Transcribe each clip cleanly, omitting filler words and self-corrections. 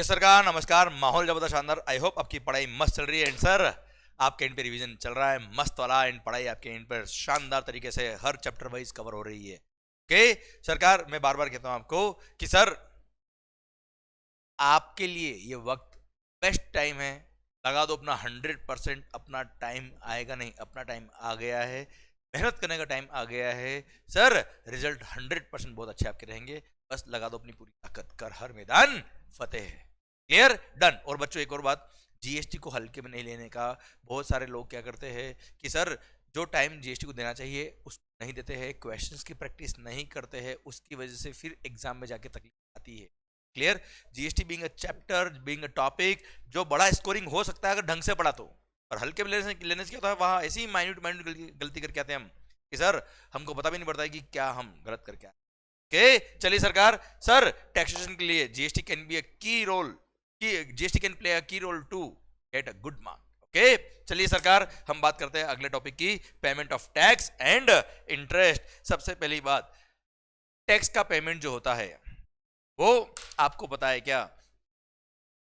Yes सरकार, नमस्कार। माहौल जबरदस्त, शानदार। आई होप आपकी पढ़ाई मस्त चल रही है। एंड सर, आपके एंड पे रिवीजन चल रहा है मस्त वाला। एंड पढ़ाई आपके एंड पर शानदार तरीके से हर चैप्टर वाइज कवर हो रही है। ओके सरकार, मैं बार बार कहता हूं आपको कि सर, आपके लिए ये वक्त बेस्ट टाइम है। लगा दो अपना 100%। अपना टाइम आएगा नहीं, अपना टाइम आ गया है। मेहनत करने का टाइम आ गया है सर। रिजल्ट 100% बहुत अच्छे आपके रहेंगे। बस लगा दो अपनी पूरी ताकत, कर हर मैदान फतेह है। Clear, done. और बच्चों, एक और बात, जीएसटी को हल्के में नहीं लेने का। बहुत सारे लोग क्या करते हैं कि सर, जो टाइम जीएसटी को देना चाहिए उसको नहीं देते हैं, क्वेश्चंस की प्रैक्टिस नहीं करते हैं, उसकी वजह से फिर एग्जाम में जाके तकलीफ आती है। Clear, GST being a chapter, being a topic जो बड़ा स्कोरिंग हो सकता है अगर ढंग से पढ़ा तो। और हल्के में लेने से क्या होता है, वहां ऐसी माइन्यूट माइन्यूट गलती करके आते हैं हम कि सर, हमको पता भी नहीं पड़ता है कि क्या हम गलत करके आए। ओके चलिए सरकार, सर टैक्सेशन के लिए GST can be a key role, GST can play a key role to get a good mark. Okay चलिए सरकार, हम बात करते हैं अगले टॉपिक की, payment of tax and interest. सबसे पहली बात, टैक्स का पेमेंट जो होता है वो आपको पता है क्या,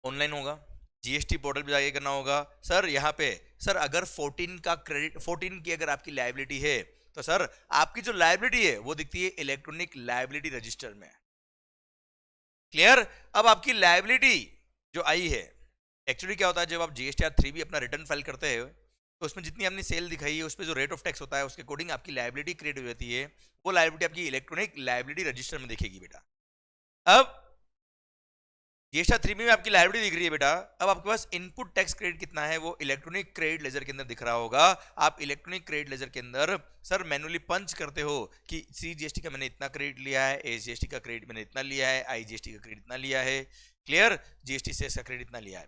ऑनलाइन होगा। जीएसटी पोर्टल पे जाके करना होगा। सर यहाँ पे, सर अगर 14 का क्रेडिट, 14 की अगर आपकी लायबिलिटी है तो सर आपकी जो लायबिलिटी है वो दिखती है इलेक्ट्रॉनिक लायबिलिटी रजिस्टर में। क्लियर, अब आपकी लायबिलिटी जो आई है, एक्चुअली क्या होता है, जब आप जीएसटीआर 3 भी अपना रिटर्न फाइल करते हैं तो उसमें जितनी आपने सेल दिखाई है उस पर जो रेट ऑफ टैक्स होता है उसके अकॉर्डिंग आपकी लायबिलिटी क्रिएट हो जाती है। वो लायबिलिटी आपकी इलेक्ट्रॉनिक लायबिलिटी रजिस्टर में दिखेगी बेटा। अब जीएसटी 3 में आपकी लायबिलिटी दिख रही है बेटा। अब आपके पास इनपुट टैक्स क्रेडिट कितना है वो इलेक्ट्रॉनिक क्रेडिट लेजर के अंदर दिख रहा होगा। आप इलेक्ट्रॉनिक क्रेडिट लेजर के अंदर सर मैनुअली पंच करते हो कि सीजीएसटी का मैंने इतना क्रेडिट लिया है, एसजीएसटी का क्रेडिट मैंने इतना लिया है, आईजीएसटी का क्रेडिट इतना लिया है। क्लियर, जीएसटी से का क्रेडिट इतना लिया है।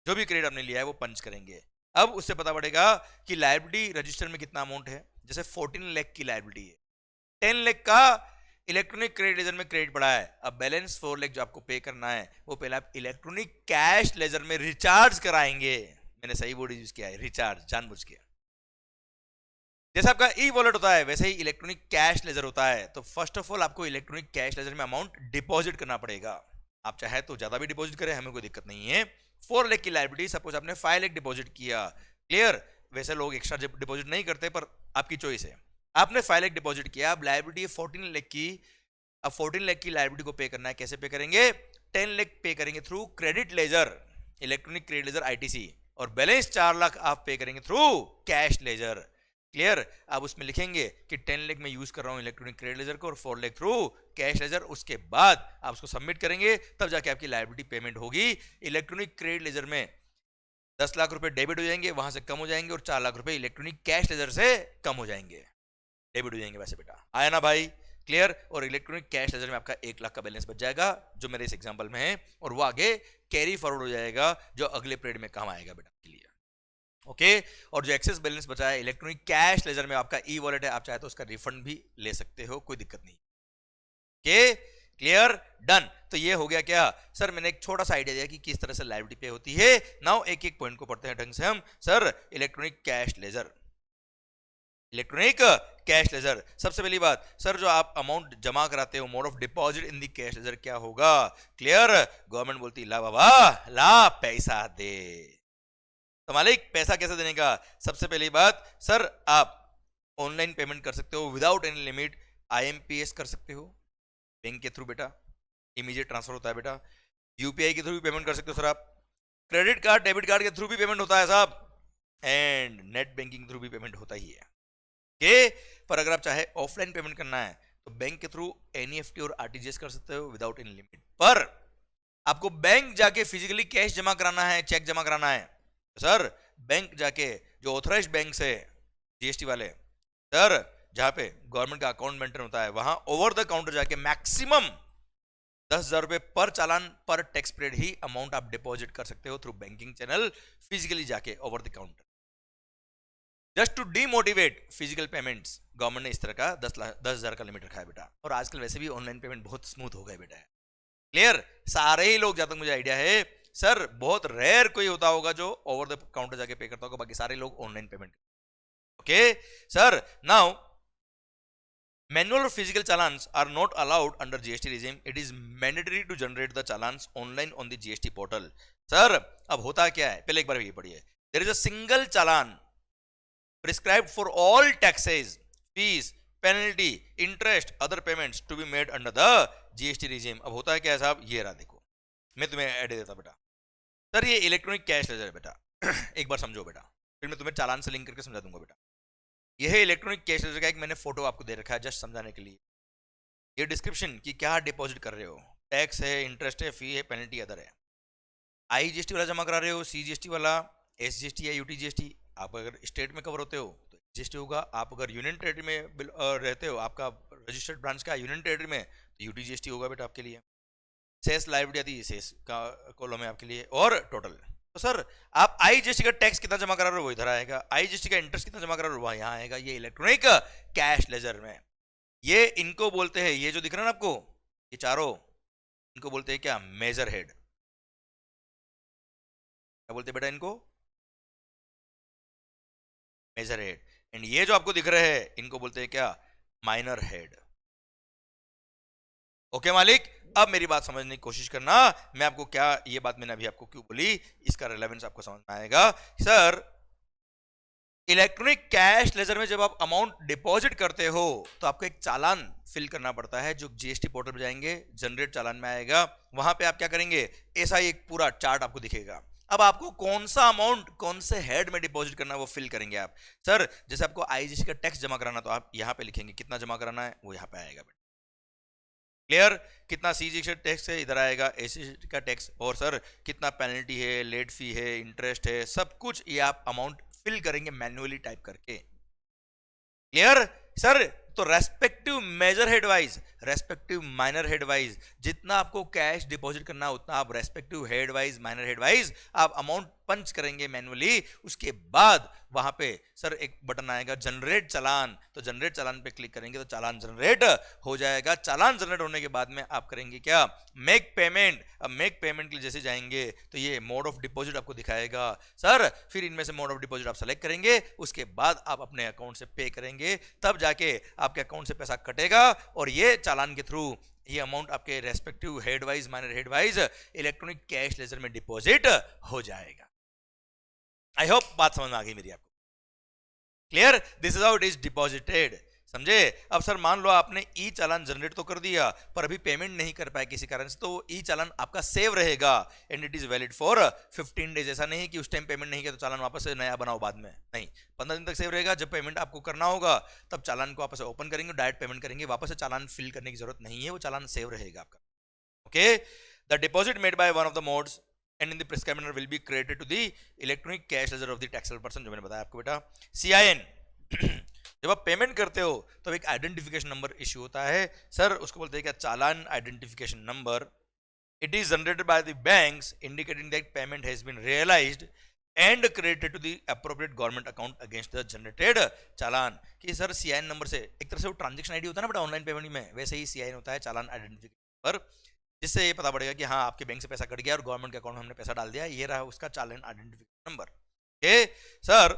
जो भी क्रेडिट आपने लिया है वो पंच करेंगे। अब उससे पता पड़ेगा कि लायबिलिटी रजिस्टर में कितना अमाउंट है। जैसे 14 लाख की लायबिलिटी है, 10 लाख का इलेक्ट्रॉनिक क्रेडिट लेजर में क्रेडिट पड़ा है। अब बैलेंस 4 लाख जो आपको पे करना है वो पहले आप इलेक्ट्रॉनिक कैश लेजर में रिचार्ज कराएंगे। मैंने सही वर्ड यूज किया है, रिचार्ज, जानबूझ के। जैसे आपका ई वॉलेट होता है वैसे ही इलेक्ट्रॉनिक कैश लेजर होता है। तो फर्स्ट ऑफ ऑल आपको इलेक्ट्रॉनिक कैश लेजर में अमाउंट डिपॉजिट करना पड़ेगा। आप चाहे तो ज्यादा भी डिपॉजिट करें, हमें कोई दिक्कत नहीं है। 4 लाख की लायबिलिटी, सपोज आपने 5 लाख डिपॉजिट किया। क्लियर, वैसे लोग एक्स्ट्रा डिपॉजिट नहीं करते पर आपकी चॉइस है। आपने 5 लाख डिपॉजिट किया, अब लायबिलिटी 14 लाख की। अब 14 लाख की लायबिलिटी को पे करना है, कैसे पे करेंगे, 10 लाख पे करेंगे through credit ledger, electronic credit laser ITC. और बैलेंस 4 लाख आप पे करेंगे थ्रू कैश लेजर। क्लियर, अब उसमें लिखेंगे कि 10 लाख में यूज कर रहा हूं इलेक्ट्रॉनिक क्रेडिट लेजर को और 4 लाख थ्रू कैश लेजर। उसके बाद आप उसको सबमिट करेंगे, तब जाके आपकी लायबिलिटी पेमेंट होगी। इलेक्ट्रॉनिक क्रेडिट लेजर में 10 लाख रुपए डेबिट हो जाएंगे, वहां से कम हो जाएंगे, और 4 लाख रुपए इलेक्ट्रॉनिक कैश लेजर से कम हो जाएंगे, डेबिट हो जाएंगे। वैसे बेटा आया ना भाई, क्लियर। और इलेक्ट्रॉनिक कैश लेजर में आपका 1 लाख का बैलेंस बच जाएगा जो मेरे इस एग्जांपल में है, और वो आगे कैरी फॉरवर्ड हो जाएगा जो अगले पीरियड में काम आएगा बेटा के लिए। ओके, और जो एक्सेस बैलेंस बचा है इलेक्ट्रॉनिक कैश लेजर में आपका ई वॉलेट है, आप चाहे तो उसका रिफंड भी ले सकते हो, कोई दिक्कत नहीं। Okay clear, done. तो ये हो गया क्या सर, मैंने एक छोटा सा आइडिया दिया कि किस तरह से लायबिलिटी पे होती है। नाउ एक एक पॉइंट को पढ़ते हैं ढंग से हम। Sir electronic cash laser, electronic cash laser, सबसे पहली बात सर, जो आप अमाउंट जमा कराते हो, mode of deposit in the cash ledger क्या होगा। क्लियर, गवर्नमेंट बोलती ला बाबा ला पैसा दे। तो मालिक पैसा कैसे देने का, सबसे पहली बात सर, आप ऑनलाइन पेमेंट कर सकते हो विदाउट एनी लिमिट। आईएमपीएस कर सकते हो बैंक के थ्रू बेटा, इमीडिएट ट्रांसफर होता है बेटा। यूपीआई के थ्रू भी पेमेंट कर सकते हो सर आप। क्रेडिट कार्ड, डेबिट कार्ड के थ्रू भी पेमेंट होता है साहब, एंड नेट बैंकिंग थ्रू भी पेमेंट होता ही है। के पर अगर आप चाहे ऑफलाइन पेमेंट करना है तो बैंक के थ्रू एनईएफटी और आरटीजीएस कर सकते हो विदाउट एनी लिमिट। पर आपको बैंक जाके फिजिकली कैश जमा कराना है, चेक जमा कराना है, सर बैंक जाके जो ऑथराइज्ड बैंक है जीएसटी वाले सर, जहां पे गवर्नमेंट का अकाउंट मेंटेन होता है, वहां ओवर द काउंटर जाके मैक्सिमम 10,000 रुपए पर चालान पर टैक्स पीरियड ही अमाउंट आप डिपॉजिट कर सकते हो थ्रू बैंकिंग चैनल, फिजिकली जाके over the counter. Just to demotivate physical payments, government ने इस तरह का 10,000 का लिमिट रखा है बेटा। और आजकल वैसे भी ऑनलाइन पेमेंट बहुत स्मूथ हो गए बेटा। क्लियर, सारे ही लोग, जहां तक मुझे आइडिया है सर, बहुत रेयर कोई होता होगा जो ओवर द काउंटर जाके पे करता होगा, बाकी सारे लोग online payment. Okay sir, now Manual or physical challans are not allowed under GST regime. It is mandatory to generate the challans online on the GST portal. Sir अब होता क्या है, पहले एक बार ये पढ़िए. There is a single challan prescribed for all taxes, fees, penalty, interest, other payments to be made under the GST regime. अब होता है क्या है साहब, ये रहा देखो, मैं तुम्हें आइडिया देता बेटा. सर ये इलेक्ट्रॉनिक कैश लेजर है बेटा. एक बार समझो बेटा, फिर मैं तुम्हें चालान से लिंक करके समझा दूंगा बेटा. यह है इलेक्ट्रॉनिक कैश लेजर का एक मैंने फोटो आपको दे रखा है जस्ट समझाने के लिए. ये डिस्क्रिप्शन कि क्या डिपॉजिट कर रहे हो, टैक्स है, इंटरेस्ट है, फी है, पेनल्टी अदर है. IGST वाला जमा करा रहे हो, CGST वाला, SGST या UTGST. आप अगर स्टेट में कवर होते हो तो GST होगा. आप अगर यूनियन टेरिटरी में रहते हो, आपका रजिस्टर्ड ब्रांच का यूनियन टेरिटरी में, तो UTGST होगा बेटा आपके लिए. सेस लाइबिलिटी आती है, सेस का कॉलम है आपके लिए, और टोटल. तो सर आप IGST का टैक्स कितना जमा करा रहे हो वो इधर आएगा, IGST का इंटरेस्ट कितना जमा करा रहे हो वहां यहाँ आएगा. ये इलेक्ट्रॉनिक कैश लेजर में, ये इनको बोलते हैं, ये जो दिख रहा है ना आपको, ये चारों, इनको बोलते हैं क्या, मेजर हेड. क्या बोलते हैं बेटा इनको, मेजर हेड. एंड ये जो आपको दिख रहे हैं इनको बोलते हैं क्या, माइनर हेड. ओके मालिक, अब मेरी बात समझने की कोशिश करना. मैं आपको क्या, ये बात मैंने अभी आपको क्यों बोली, इसका रिलेवेंस आपको समझ में आएगा. सर इलेक्ट्रॉनिक कैश लेजर में जब आप अमाउंट डिपॉजिट करते हो तो आपको एक चालान फिल करना पड़ता है, जो GST पोर्टल पे जाएंगे, जनरेट चालान में आएगा. वहां पे आप क्या करेंगे, ऐसा ही एक पूरा चार्ट आपको दिखेगा. अब आपको कौन सा अमाउंट कौन से हेड में डिपॉजिट करना है वो फिल करेंगे आप. सर जैसे आपको IGST का टैक्स जमा कराना, तो आप यहां पे लिखेंगे कितना जमा कराना है, वो यहां पे आएगा. क्लियर, कितना CGST टैक्स है इधर आएगा, SGST का टैक्स, और सर कितना पेनल्टी है, लेट फी है, इंटरेस्ट है, सब कुछ ये आप अमाउंट फिल करेंगे मैन्युअली टाइप करके. Clear sir. तो respective major head wise, respective minor head wise, जितना आपको कैश डिपॉजिट करना है उतना आप respective head wise, minor head wise आप अमाउंट पंच करेंगे मैन्युअली. उसके बाद वहां पे सर एक बटन आएगा जनरेट चालान, तो जनरेट चालान पे क्लिक करेंगे तो चालान जनरेट हो जाएगा. चालान जनरेट होने के बाद में आप करेंगे क्या, मेक पेमेंट. अब मेक पेमेंट के लिए जैसे जाएंगे तो ये मोड ऑफ डिपॉजिट आपको दिखाएगा. सर फिर इनमें से मोड ऑफ डिपॉजिट आप सेलेक्ट करेंगे, उसके बाद आप अपने अकाउंट से पे करेंगे, तब जाके आपके अकाउंट से पैसा कटेगा और ये चालान के थ्रू ये अमाउंट आपके respective head wise, minor head wise electronic cash ledger में डिपॉजिट हो जाएगा. आई होप बात समझ में आ गई मेरी आपको. Clear, this is how it is deposited. समझे. अब सर मान लो आपने ई चालान जनरेट तो कर दिया पर अभी पेमेंट नहीं कर पाए किसी कारण से, तो ई चालान आपका सेव रहेगा and it is valid for 15 days. ऐसा नहीं कि उस टाइम पेमेंट नहीं किया तो चालान वापस से नया बनाओ बाद में, नहीं, 15 दिन तक सेव रहेगा. जब पेमेंट आपको करना होगा तब चालान को वापस से ओपन करेंगे, डायरेक्ट पेमेंट करेंगे, वापस से चालान फिल करने की जरूरत नहीं है, वो चालान सेव रहेगा आपका. Okay, the deposit made by one of the modes and in the prescribed manner will be credited to the electronic cash ledger of the taxable person. जो मैंने बताया आपको बेटा. CIN जब आप पेमेंट करते हो तो एक आइडेंटिफिकेशन नंबर इश्यू होता है. सर उसको बोलते हैं क्या, चालान identification number. It is generated by the banks indicating that payment has been realised and credited to the appropriate government account against the generated चालान. कि सर CIN नंबर से एक तरह से वो ट्रांजेक्शन आईडी होता है ना बेटा ऑनलाइन पेमेंट में, वैसे ही CIN होता है, चालान आइडेंटिफिकेशन नंबर, जिससे ये पता पड़ेगा कि हाँ आपके बैंक से पैसा कट गया और गवर्नमेंट के अकाउंट में हमने पैसा डाल दिया. ये रहा उसका चालान आइडेंटिफिकेशन नंबर. सर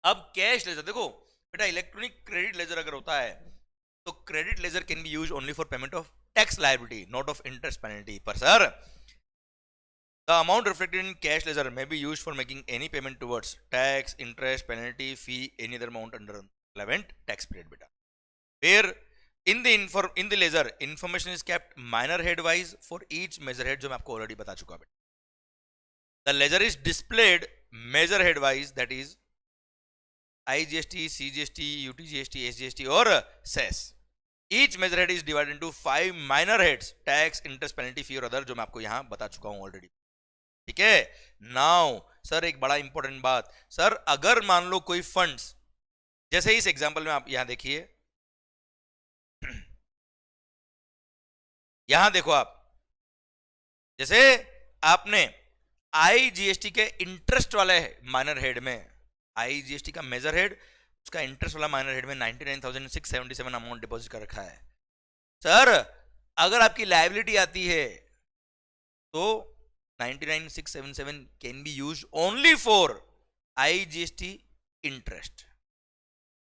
अब कैश लेजर देखो बेटा, इलेक्ट्रॉनिक क्रेडिट लेजर अगर होता है तो credit ledger can B use only for payment of tax liability, not of interest penalty. पर sir the amount reflected in cash ledger may be used for making any payment towards tax, interest, penalty, fee, any other amount under relevant tax period beta. Where in the ledger information is kept minor head wise for each measure head, जो मैं आपको already बता चुका बेटा. The ledger is displayed measure head wise, that is IGST, CGST, UTGST, SGST और cess. Each measure head is divided into 5 minor heads, tax, interest, penalty, fee और other, जो मैं आपको यहां बता चुका हूं ऑलरेडी. ठीक है. नाउ सर एक बड़ा इंपॉर्टेंट बात, सर अगर मान लो कोई फंड्स, जैसे इस एग्जांपल में आप यहां देखिए, यहां देखो आप, जैसे आपने IGST के इंटरेस्ट वाले माइनर हेड में, IGST का मेजर हेड, उसका इंटरेस्ट वाला माइनर हेड में 99,677 अमाउंट डिपॉजिट कर रखा है. सर अगर आपकी लायबिलिटी आती है तो 99,677 can be used only for IGST interest.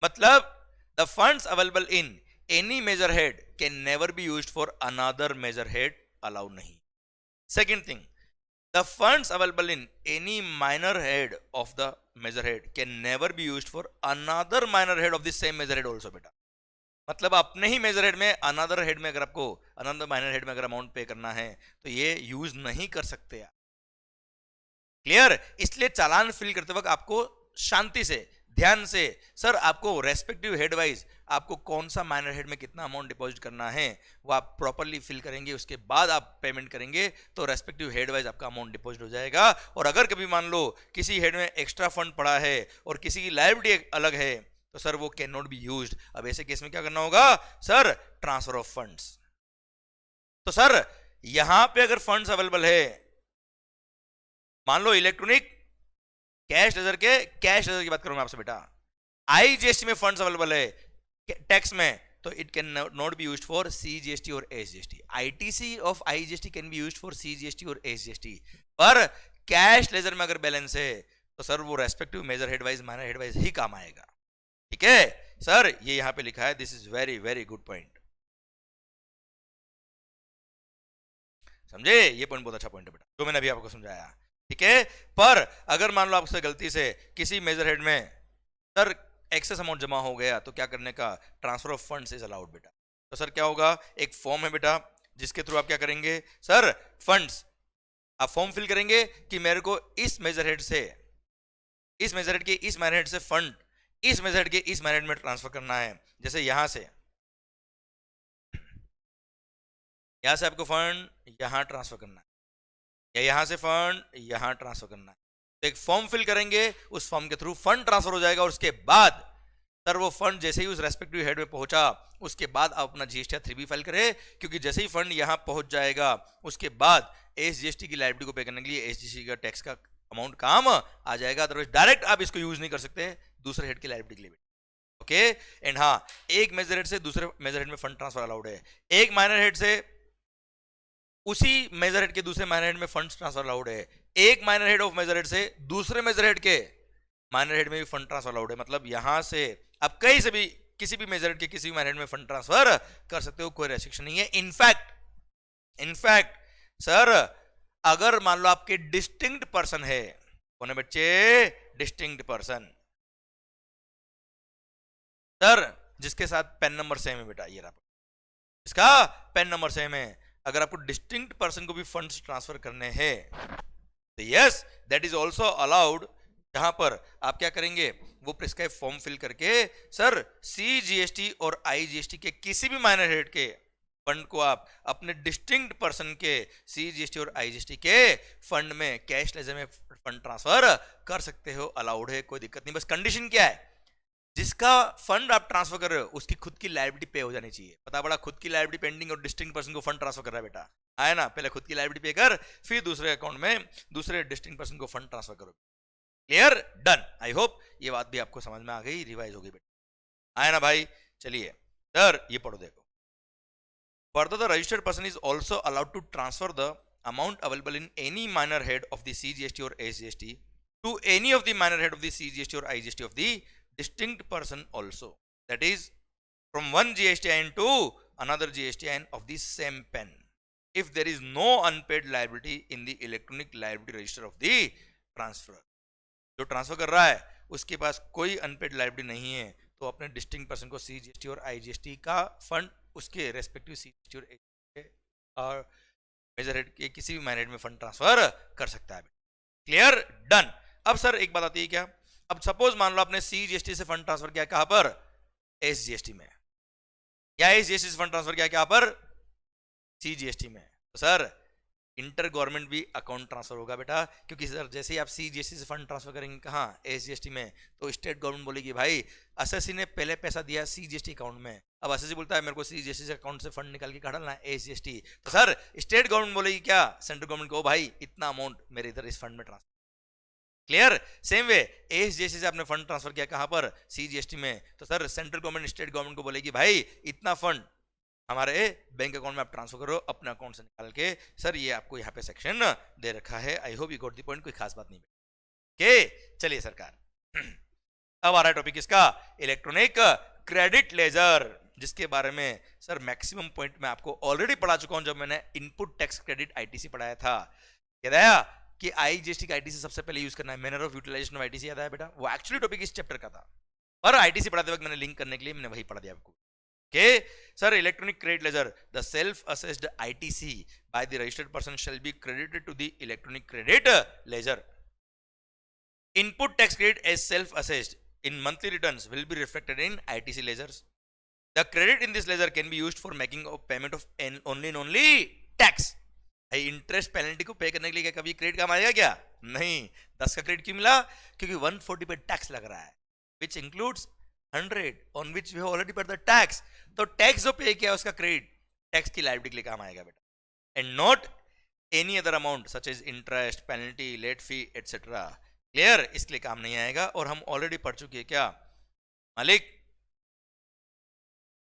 मतलब the funds available in any major head can never be used for another major head, allow नहीं। Second thing, the funds available in any minor head of the measure head can never be used for another minor head of the same measure head also बेटा। मतलब अपने ही major head में another head में अगर आपको another minor head में अगर amount पे करना है तो ये यूज नहीं कर सकते आप। क्लियर? इसलिए चालान फिल करते वक्त आपको शांति से, ध्यान से, सर आपको रेस्पेक्टिव हेड वाइज आपको कौन सा माइनर हेड में कितना अमाउंट डिपॉजिट करना है वो आप प्रॉपर्ली फिल करेंगे, उसके बाद आप पेमेंट करेंगे तो रेस्पेक्टिव हेड वाइज आपका अमाउंट डिपॉजिट हो जाएगा। और अगर कभी मान लो किसी हेड में एक्स्ट्रा फंड पड़ा है और किसी की लायबिलिटी अलग है तो सर वो कैन नॉट बी यूज्ड। अब ऐसे केस में क्या करना होगा? Sir transfer of funds. तो सर यहां पे अगर फंड्स अवेलेबल है, मान लो इलेक्ट्रॉनिक कैश लेजर की बात करूं मैं आपसे बेटा, आईजीएसटी में फंड्स अवेलेबल है टैक्स में, तो it can not be used for CGST और SGST. ITC of IGST can be used for CGST और एसजीएसटी, पर कैश लेजर में अगर बैलेंस है तो सर वो respective major head wise minor head wise ही काम आएगा। ठीक है सर, ये यहां पे लिखा है, this is very very good point. समझे? ये पॉइंट बहुत अच्छा पॉइंट है बेटा जो मैंने अभी आपको समझाया। ठीक है, पर अगर मान लो आपसे गलती से किसी मेजर हेड में सर एक्सेस अमाउंट जमा हो गया तो क्या करने का? Transfer of funds is allowed बेटा। तो सर क्या होगा? एक फॉर्म है बेटा जिसके थ्रू आप क्या करेंगे? सर फंड्स आप फॉर्म फिल करेंगे कि मेरे को इस मेजर हेड से, इस मेजर हेड के इस माइनर हेड से फंड इस मेजर हेड के इस माइनर हेड में ट्रांसफर करना है। जैसे यहां से आपको फंड यहां ट्रांसफर करना है या यहां से फंड यहां ट्रांसफर करना है, तो एक फॉर्म फिल करेंगे, उस फॉर्म के थ्रू फंड ट्रांसफर हो जाएगा और उसके बाद सर वो फंड जैसे ही उस रेस्पेक्टिव हेड में पहुंचा उसके बाद आप अपना जीएसटी 3B फाइल करें, क्योंकि जैसे ही फंड यहां पहुंच जाएगा उसके बाद एसजीएसटी की लायबिलिटी को पे करने के लिए एसजीएसटी का टैक्स का अमाउंट काम आ जाएगा। अदरवाइज डायरेक्ट आप इसको यूज नहीं कर सकते दूसरे हेड की लायबिलिटी के लिए। ओके एंड हाँ, एक मेजर हेड से दूसरे मेजर हेड में फंड ट्रांसफर अलाउड है, एक माइनर हेड से उसी मेजर हेड के दूसरे माइनर हेड में फंड ट्रांसफर अलाउड है, एक minor head of major head से दूसरे मेजर हेड के माइनर हेड में भी फंड ट्रांसफर अलाउड है। मतलब यहां से आप कहीं से भी किसी भी मेजर हेड के किसी भी माइनर हेड में फंड ट्रांसफर कर सकते हो, कोई रेस्ट्रिक्शन नहीं है। इनफैक्ट सर अगर मान लो आपके डिस्टिंक्ट पर्सन है, कौन है बच्चे? डिस्टिंक्ट पर्सन, सर जिसके साथ पेन नंबर सेम है बेटा, ये रहा इसका पेन नंबर सेम है, अगर आपको डिस्टिंक्ट पर्सन को भी फंड्स ट्रांसफर करने हैं तो yes that is also allowed. जहां पर आप क्या करेंगे? वो प्रिस्क्राइब फॉर्म फिल करके सर सीजीएसटी और आईजीएसटी के किसी भी माइनर हेड के फंड को आप अपने डिस्टिंक्ट पर्सन के सीजीएसटी और आईजीएसटी के फंड में कैश लेजर में फंड ट्रांसफर कर सकते हो, अलाउड है, कोई दिक्कत नहीं। बस कंडीशन क्या है? जिसका फंड आप ट्रांसफर कर रहे हो उसकी खुद की लायबिलिटी पे हो जानी चाहिए। पता पड़ा खुद की लायबिलिटी पेंडिंग और डिस्टिंक्ट पर्सन को फंड ट्रांसफर कर रहा है बेटा, आया ना? पहले खुद की लायबिलिटी पे कर, फिर दूसरे अकाउंट में दूसरे डिस्टिंक्ट पर्सन को फंड ट्रांसफर करो। क्लियर? डन। आई होप ये बात भी आपको समझ में आ गई, रिवाइज हो गई बेटा, आया ना भाई? चलिए सर ये पढ़ो, देखो further the registered person is also allowed to transfer the amount available in any minor head of the CGST और SGST to any of the minor head of the CGST और IGST of the distinct person also, that is from one GSTIN to another GSTIN of the same pen, if there is no unpaid liability in the electronic liability register of the transferor। जो transfer कर रहा है उसके पास कोई unpaid liability नहीं है तो अपने डिस्टिंक्ट पर्सन को सीजीएसटी और आईजीएसटी का फंड उसके रेस्पेक्टिव सीजीएसटी और मेजर हेड के किसी भी माइनर हेड में फंड ट्रांसफर कर सकता है। क्लियर? डन। अब सर एक बात आती है, क्या अब सपोज मान लो आपने सीजीएसटी से फंड ट्रांसफर किया, कहां पर? एसजीएसटी में, या एसजीएसटी से फंड ट्रांसफर किया कहां पर? सीजीएसटी में। तो सर इंटर गवर्नमेंट भी अकाउंट ट्रांसफर होगा बेटा, क्योंकि सर जैसे ही आप सीजीएसटी से फंड ट्रांसफर करेंगे कहां? एसजीएसटी में, तो स्टेट गवर्नमेंट बोलेगी भाई एसएससी ने पहले पैसा दिया सीजीएसटी अकाउंट में, अब एसएससी बोलता है मेरे को सीजीएसटी से अकाउंट से फंड निकाल के कहाँ डालना है? एसजीएसटी। तो सर स्टेट गवर्नमेंट बोलेगी क्या? सेंट्रल गवर्नमेंट को, भाई इतना अमाउंट मेरे इधर इस फंड में transfer. Clear? Same way SGST से आपने फंड ट्रांसफर किया कहां पर? सीजीएसटी में, तो sir central government state government को बोलेगी भाई इतना फंड हमारे बैंक अकाउंट में आप ट्रांसफर करो अपने अकाउंट से निकाल के। सर ये आपको यहाँ पे सेक्शन दे रखा है। I hope you got the point, कोई खास बात नहीं। ओके चलिए सरकार अब आ रहा है टॉपिक इसका इलेक्ट्रॉनिक क्रेडिट लेजर, जिसके बारे में सर मैक्सिमम पॉइंट मैं आपको ऑलरेडी पढ़ा चुका हूं जब मैंने इनपुट टैक्स क्रेडिट आईटीसी पढ़ाया था। याद आया कि आईजीएसटी का आईटीसी सबसे पहले यूज करना है, manner of utilisation of ITC. याद आया बेटा, वो एक्चुअली टॉपिक इस चैप्टर का था, और आईटीसी पढ़ाते वक्त मैंने लिंक करने के लिए मैंने वही पढ़ा दिया आपको। Okay, sir, electronic credit ledger, the self-assessed ITC by the registered person shall be credited to the electronic credit ledger. Input tax credit as self-assessed in monthly returns will be reflected in ITC ledgers. The credit in this ledger can be used for making a payment of only tax. Interest penalty को पे करने के लिए क्या कभी credit काम आएगा क्या? नहीं। 10 का क्रेडिट क्यों मिला? क्योंकि 140 पे टैक्स लग रहा है, which includes 100 on which we have already paid the tax. तो टैक्स जो पे किया उसका क्रेडिट टैक्स की लायबिलिटी के लिए काम आएगा बेटा, and not any other amount such as interest, penalty, late fee etcetera. Clear? इसके लिए काम नहीं आएगा, और हम ऑलरेडी पढ़ चुके हैं क्या मालिक,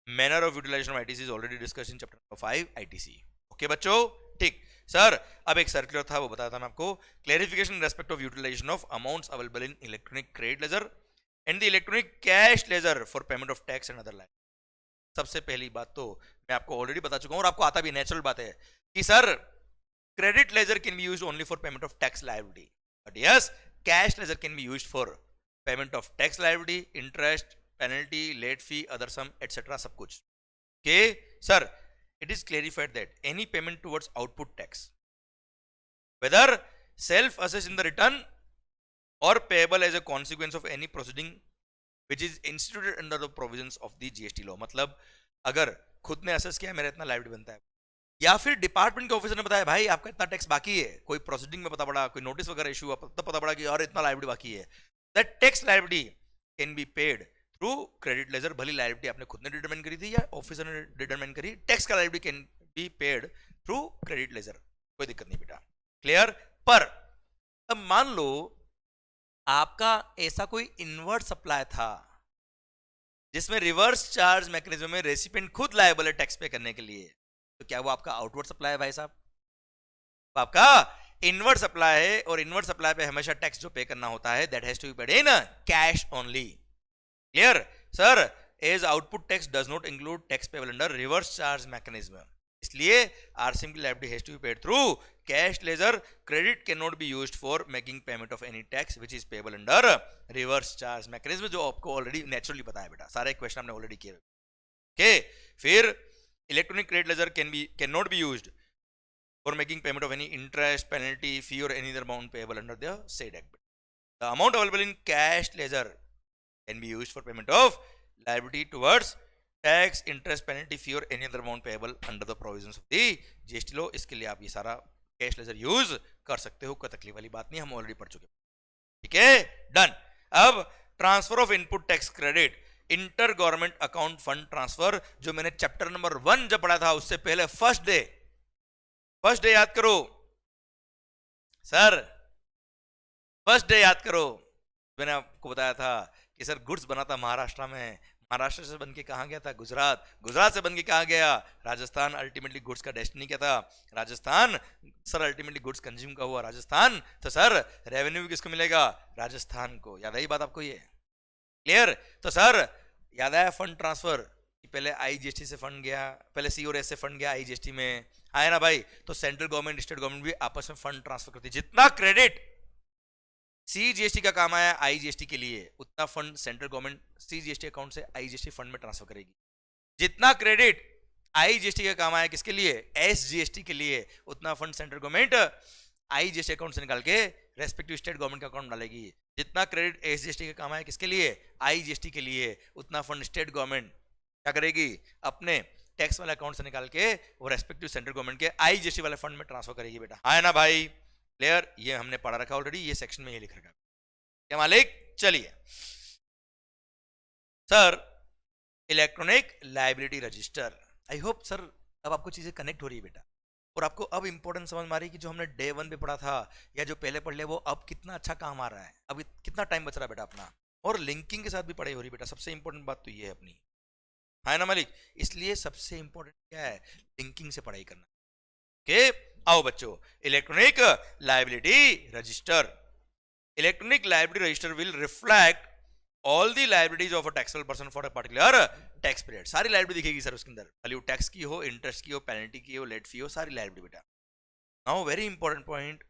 manner of utilisation of ITC is already discussed in chapter 5 ITC. Okay बच्चों, ठीक। सर अब एक सर्कुलर था वो बताया था मैं आपको, clarification in respect of utilisation of amounts available in electronic credit ledger and the electronic cash ledger for payment of tax and other life. सबसे पहली बात तो मैं आपको ऑलरेडी बता चुका हूं, और आपको आता भी, नेचुरल बात है कि sir credit ledger can be used only for payment of tax liability, but yes cash ledger can be used for payment of tax liability, interest, penalty, late fee, other some etcetera, सब कुछ। Okay sir, it is clarified that any payment towards output tax, whether self-assessed in the return or payable as a consequence of any proceeding which is instituted under the provisions of the GST law, मतलब अगर खुद ने assess किया मेरा इतना liability बनता है, या फिर डिपार्टमेंट के ऑफिसर ने बताया भाई आपका इतना टैक्स बाकी है, कोई प्रोसीडिंग में पता पड़ा, कोई नोटिस वगैरह इशू हुआ, तब पता पड़ा कि यार इतना लायबिलिटी बाकी है, that tax liability can be paid through credit ledger. भली लायबिलिटी आपने खुद ने डिटरमाइन करी थी या ऑफिसर ने डिटरमाइन करी, टैक्स का liability can be paid through credit ledger, कोई दिक्कत नहीं बेटा। क्लियर? पर अब मान लो आपका ऐसा कोई इनवर्ट सप्लाई था जिसमें रिवर्स चार्ज मैकेनिज्म में रेसिपिएंट खुद लायबल है टैक्स पे करने के लिए, तो क्या वो आपका आउटवर्ड सप्लाई है भाई साहब? तो आपका इनवर्ट सप्लाई है, और इनवर्ट सप्लाई पे हमेशा टैक्स जो पे करना होता है that has to be paid in cash only. Clear sir? As output tax does not include tax payable under reverse charge mechanism, इसलिए आरसीएम की liability has to be paid through cash ledger. Credit can not be used for making payment of any tax which is payable under reverse charge mechanism, जो आपको already naturally पता है बेटा, सारे question हमने already किए। Okay, फिर electronic credit ledger can not be used for making payment of any interest, penalty, fee और any other amount payable under the said act. The amount available in cash ledger can be used for payment of liability towards tax, interest, penalty, fee or any other amount payable under the provisions of the GST law। इसके लिए आप ये सारा cash ledger use कर सकते हो, कोई तकलीफ वाली बात नहीं, हम ऑलरेडी पढ़ चुके। ठीक है, डन। अब transfer of input tax credit, inter government account fund transfer, जो मैंने चैप्टर नंबर 1 जब पढ़ा था उससे पहले फर्स्ट डे याद करो सर, फर्स्ट डे याद करो। मैंने आपको बताया था कि सर गुड्स बना था महाराष्ट्र में, महाराष्ट्र से बन के कहाँ गया था? गुजरात, गुजरात से बन के कहाँ गया? राजस्थान। अल्टीमेटली गुड्स का डेस्टिनी क्या था? Rajasthan. Sir ultimately goods consume का हुआ राजस्थान, तो सर रेवेन्यू किसको मिलेगा? राजस्थान को। याद आई बात आपको ये? क्लियर? तो सर याद आया फंड ट्रांसफर, पहले आईजीएसटी से फंड गया, पहले सी और एस से फंड गया आईजीएसटी में, आया ना भाई? तो सेंट्रल गवर्नमेंट स्टेट गवर्नमेंट भी आपस में फंड ट्रांसफर करती है। जितना क्रेडिट सीजीएसटी का काम आया आईजीएसटी के लिए, उतना fund central government CGST account से आईजीएसटी फंड में ट्रांसफर करेगी। जितना क्रेडिट आईजीएसटी का काम आया किसके लिए? एसजीएसटी के लिए, उतना fund central government IGST account से निकाल के रेस्पेक्टिव स्टेट गवर्नमेंट का अकाउंट डालेगी। जितना क्रेडिट एसजीएसटी का काम आया किसके लिए? आईजीएसटी के लिए, उतना फंड स्टेट गवर्नमेंट क्या करेगी? अपने टैक्स वाले अकाउंट से निकाल के वो रेस्पेक्टिव सेंट्रल गवर्नमेंट के आईजीएसटी वाले फंड में ट्रांसफर करेगी बेटा। आया ना भाई? क्लियर? ये हमने पढ़ा रखा ऑलरेडी, ये सेक्शन में ये लिख रखा क्या मालिक? चलिए sir, electronic liability register, I hope sir अब आपको चीजें कनेक्ट हो रही है बेटा, और आपको अब इंपॉर्टेंट समझ में आ रही है कि जो हमने डे 1 पे पढ़ा था या जो पहले पढ़ लिया वो अब कितना अच्छा काम आ रहा है, अब कितना टाइम बच रहा है बेटा अपना, और लिंकिंग के साथ भी पढ़ाई हो रही है बेटा। सबसे इंपॉर्टेंट बात तो ये है अपनी, है ना मालिक? इसलिए सबसे इंपॉर्टेंट क्या है? लिंकिंग से पढ़ाई करना। ओके, आओ बच्चों, electronic liability register. Electronic liability register will reflect all the liabilities of a taxable person for a particular tax period. सारी लाइबिलिटी दिखेगी सर उसके अंदर, वैल्यू टैक्स की हो, इंटरेस्ट की हो, पेनल्टी की हो, लेट फी हो, सारी लाइबिलिटी बेटा। Now very important point,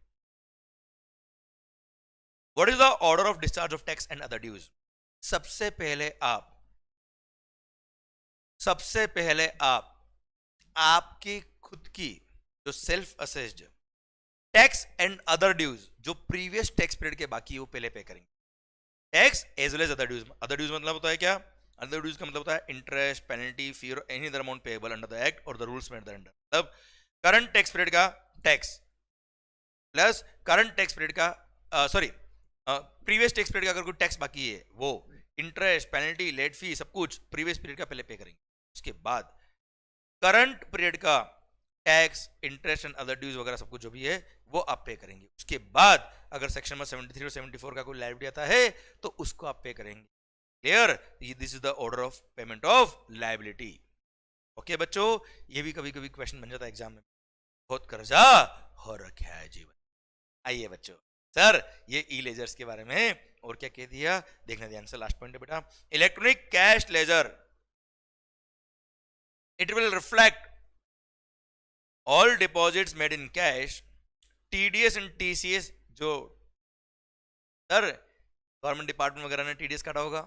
what is the order of discharge of tax and other dues. सबसे पहले आप आपकी खुद की जो self assessed tax and other dues, जो प्रीवियस टैक्स पीरियड के बाकी है वो पहले पे करेंगे। Tax as well as other dues. Other dues मतलब होता है क्या? अदर ड्यूज का मतलब होता है इंटरेस्ट, पेनल्टी, फी और any other amount payable under the act और द रूल्स मेड अंडर। मतलब करंट टैक्स पीरियड का tax plus current tax period का प्रीवियस टैक्स पीरियड का अगर कोई टैक्स बाकी है वो इंटरेस्ट, पेनल्टी, लेट फी सब कुछ प्रीवियस पीरियड का पहले पे करेंगे। उसके बाद करंट पीरियड का tax, interest and other dues वगैरह सब कुछ जो भी है वो आप पे करेंगे। उसके बाद अगर सेक्शन नंबर 73 और 74 का कोई लायबिलिटी आता है तो उसको आप पे करेंगे। Clear? This is the order of payment of liability. Okay बच्चों, ये भी कभी कभी क्वेश्चन बन जाता है एग्जाम में, बहुत कर्जा हो रखा है जीवन। आइए बच्चों, सर ये ई लेजर्स के बारे में और क्या कह दिया देखना ध्यान से, लास्ट पॉइंट है बेटा। Electronic cash laser, it will reflect all deposits made in cash, TDS and TCS. जो सर गवर्नमेंट डिपार्टमेंट वगैरह ने टीडीएस काटा होगा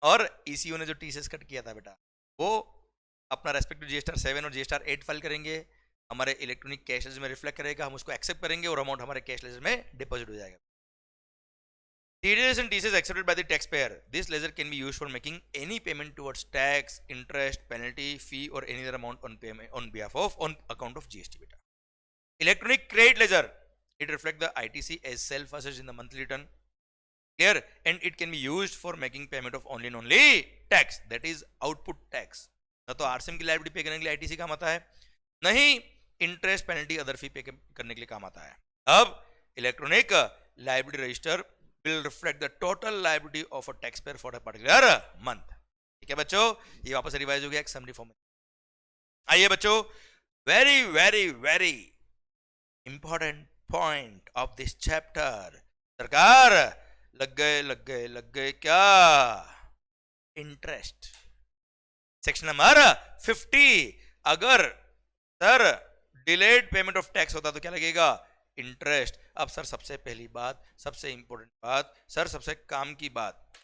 और ईसीओ ने जो टीसीएस कट किया था बेटा, वो अपना रेस्पेक्टिव जीएसटीआर 7 और जीएसटीआर 8 फाइल करेंगे, हमारे इलेक्ट्रॉनिक कैश लेजर में रिफ्लेक्ट करेगा, हम उसको एक्सेप्ट करेंगे और अमाउंट हमारे कैश लेजर में डिपॉजिट हो जाएगा। TDS and TCS accepted by the taxpayer. This ledger can be used for making any payment towards tax, interest, penalty, fee, or any other amount on payment on behalf of on account of GST beta. Electronic credit ledger, it reflects the ITC as self-assessed in the monthly return. Clear? And it can be used for making payment of only and only tax, that is output tax. ना तो RCM की liability पे करने के लिए ITC काम आता है, नहीं इंटरेस्ट, पेनल्टी, अदर फी पे करने के लिए काम आता है। अब electronic liability register will reflect the total liability of a taxpayer for a particular month. ठीक है बच्चों, ये वापस रिवाइज हो गया एक समरी फॉर्म में। आइए बच्चों, very very very important point of this chapter. सरकार लग गए क्या? इंटरेस्ट। Section number 50। अगर sir delayed payment of tax होता तो क्या लगेगा? इंटरेस्ट। अब सर सबसे पहली बात, सबसे इंपॉर्टेंट बात, सर सबसे काम की बात,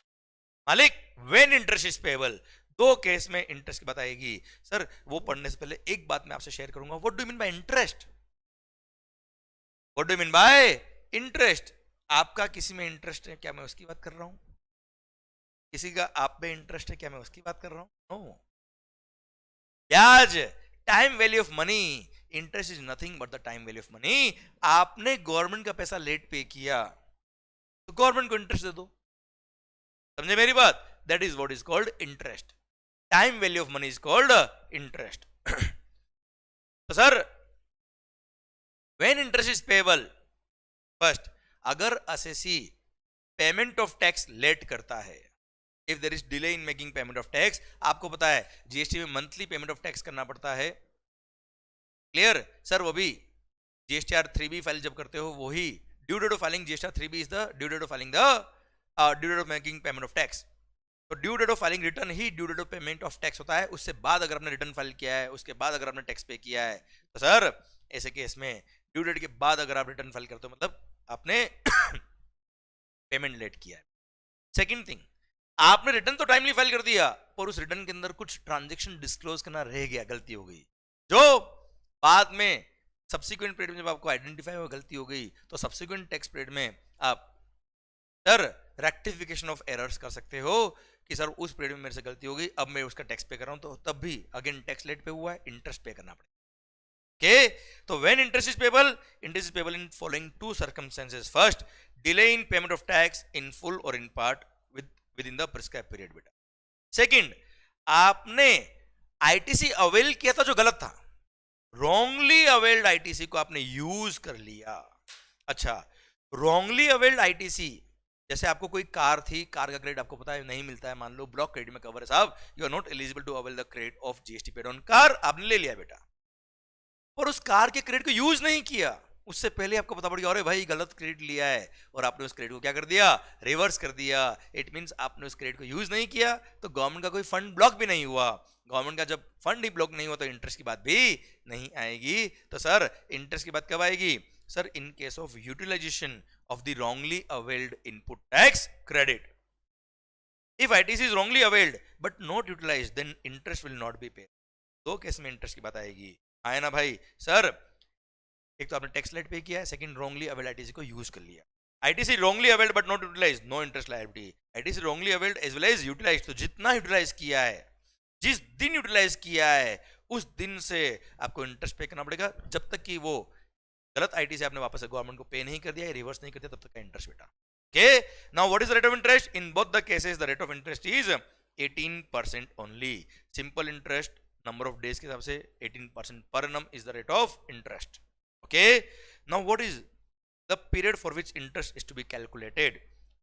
मालिक व्हेन इंटरेस्ट इज पेएबल, दो केस में इंटरेस्ट की बात आएगी। सर वो पढ़ने से पहले एक बात मैं आपसे शेयर करूंगा, what do you mean by interest? What do you mean by interest? आपका किसी में इंटरेस्ट है क्या मैं उसकी बात कर रहा हूं? किसी का आप में इंटरेस्ट है क्या मैं उसकी बात कर रहा हूं? नो। ब्याज, time value of money, interest is nothing but the time value of money. आपने गवर्नमेंट का पैसा लेट पे किया तो गवर्नमेंट को इंटरेस्ट दे दो, समझे मेरी बात? That is what is called interest. Time value of money is called interest. तो sir when interest is payable, first अगर assessee payment of tax late करता है, if there is delay in making payment of tax, आपको पता है GST में monthly payment of tax करना पड़ता है। Clear sir? वो भी जीएसटीआर 3B फाइल जब करते हो वही due date of filing GSTR 3B is the due date of filing the due date of making payment of tax. तो due date of filing return ही due date of payment of tax होता है। उससे बाद अगर आपने return file किया है, उसके बाद अगर आपने टैक्स पे किया है, तो सर ऐसे केस में ड्यू डेट के बाद अगर आप रिटर्न फाइल करते हो मतलब आपने पेमेंट लेट किया है। सेकेंड थिंग, आपने रिटर्न तो टाइमली फाइल कर दिया पर उस रिटर्न के अंदर कुछ ट्रांजेक्शन डिस्क्लोज करना रह गया, गलती हो गई, जो बाद में सब्सिक्वेंट पीरियड में जब आपको आइडेंटिफाई हुआ गलती हो गई तो सब्सिक्वेंट टैक्स पीरियड में आप सर रेक्टिफिकेशन ऑफ एरर्स कर सकते हो कि सर उस पीरियड में मेरे से गलती हो गई, अब मैं उसका टैक्स पे कर रहा हूं, तो तब भी अगेन टैक्स लेट पे हुआ है, इंटरेस्ट पे करना पड़ेगा। ओके, तो when interest is payable in following two circumstances. First, delay in payment of tax in full और in part within the prescribe period बेटा। सेकंड, आपने आईटीसी अवेल किया था जो गलत था, रॉन्गली अवेल्ड आईटीसी को आपने यूज कर लिया। अच्छा, रॉन्गली अवेल्ड आईटीसी, जैसे आपको कोई कार थी, कार का क्रेडिट आपको पता है नहीं मिलता है, मान लो ब्लॉक क्रेडिट में कवर है साहब, you are not eligible to avail the credit of GST paid on car. आपने ले लिया बेटा, और उस कार के क्रेडिट को यूज नहीं किया, उससे पहले आपको पता पड़ गया अरे भाई गलत क्रेडिट लिया है, और आपने उस क्रेडिट को क्या कर दिया, रिवर्स कर दिया। इट मींस आपने उस क्रेडिट को यूज नहीं किया, तो गवर्नमेंट का कोई फंड ब्लॉक भी नहीं हुआ। गवर्नमेंट का जब फंड ही ब्लॉक नहीं हुआ तो इंटरेस्ट की बात भी नहीं आएगी। तो सर इंटरेस्ट की बात कब आएगी? Sir in case of utilisation of the wrongly availed input tax credit. If ITC is wrongly availed but not utilized, then interest will not be paid. दो केस में इंटरेस्ट की बात आएगी, आए ना भाई? सर एक तो आपने टैक्स लेट पे किया है, सेकंड रॉन्गली अवेल्ड ITC को यूज कर लिया। ITC wrongly availed but not utilized, no interest liability. ITC wrongly availed as well as utilized, तो जितना यूटिलाइज किया है, जिस दिन यूटिलाइज किया है उस दिन से आपको इंटरेस्ट पे करना पड़ेगा, जब तक कि वो गलत ITC आपने वापस गवर्नमेंट को पे नहीं कर दिया, रिवर्स नहीं कर दिया, तब तक का इंटरेस्ट बेटा। Okay, now what is the rate of interest? In both the cases the rate of interest is 18% only. Simple interest number of days के हिसाब से 18% per annum is the rate of interest. Okay, now what is the period for which interest is to be calculated?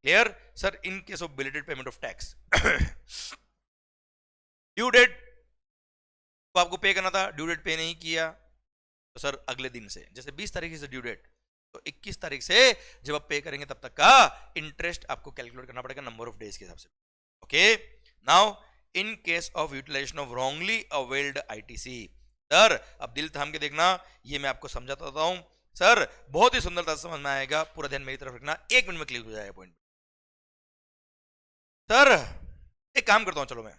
Clear? Sir, in case of belated payment of tax, due date को आपको पे करना था, due date पे नहीं किया, तो sir अगले दिन से, जैसे 20 तारीख से ड्यू डेट, तो 21 तारीख से जब आप पे करेंगे तब तक का इंटरेस्ट आपको कैलकुलेट करना पड़ेगा नंबर ऑफ डेज के हिसाब से। Okay, now in case of utilisation of wrongly availed ITC, sir अब दिल थाम के देखना, ये मैं आपको समझाता हूं सर, बहुत ही सुंदरता से समझ में आएगा, पूरा ध्यान मेरी तरफ रखना, 1 मिनट में क्लियर हो जाएगा पॉइंट। सर एक काम करता हूं, चलो मैं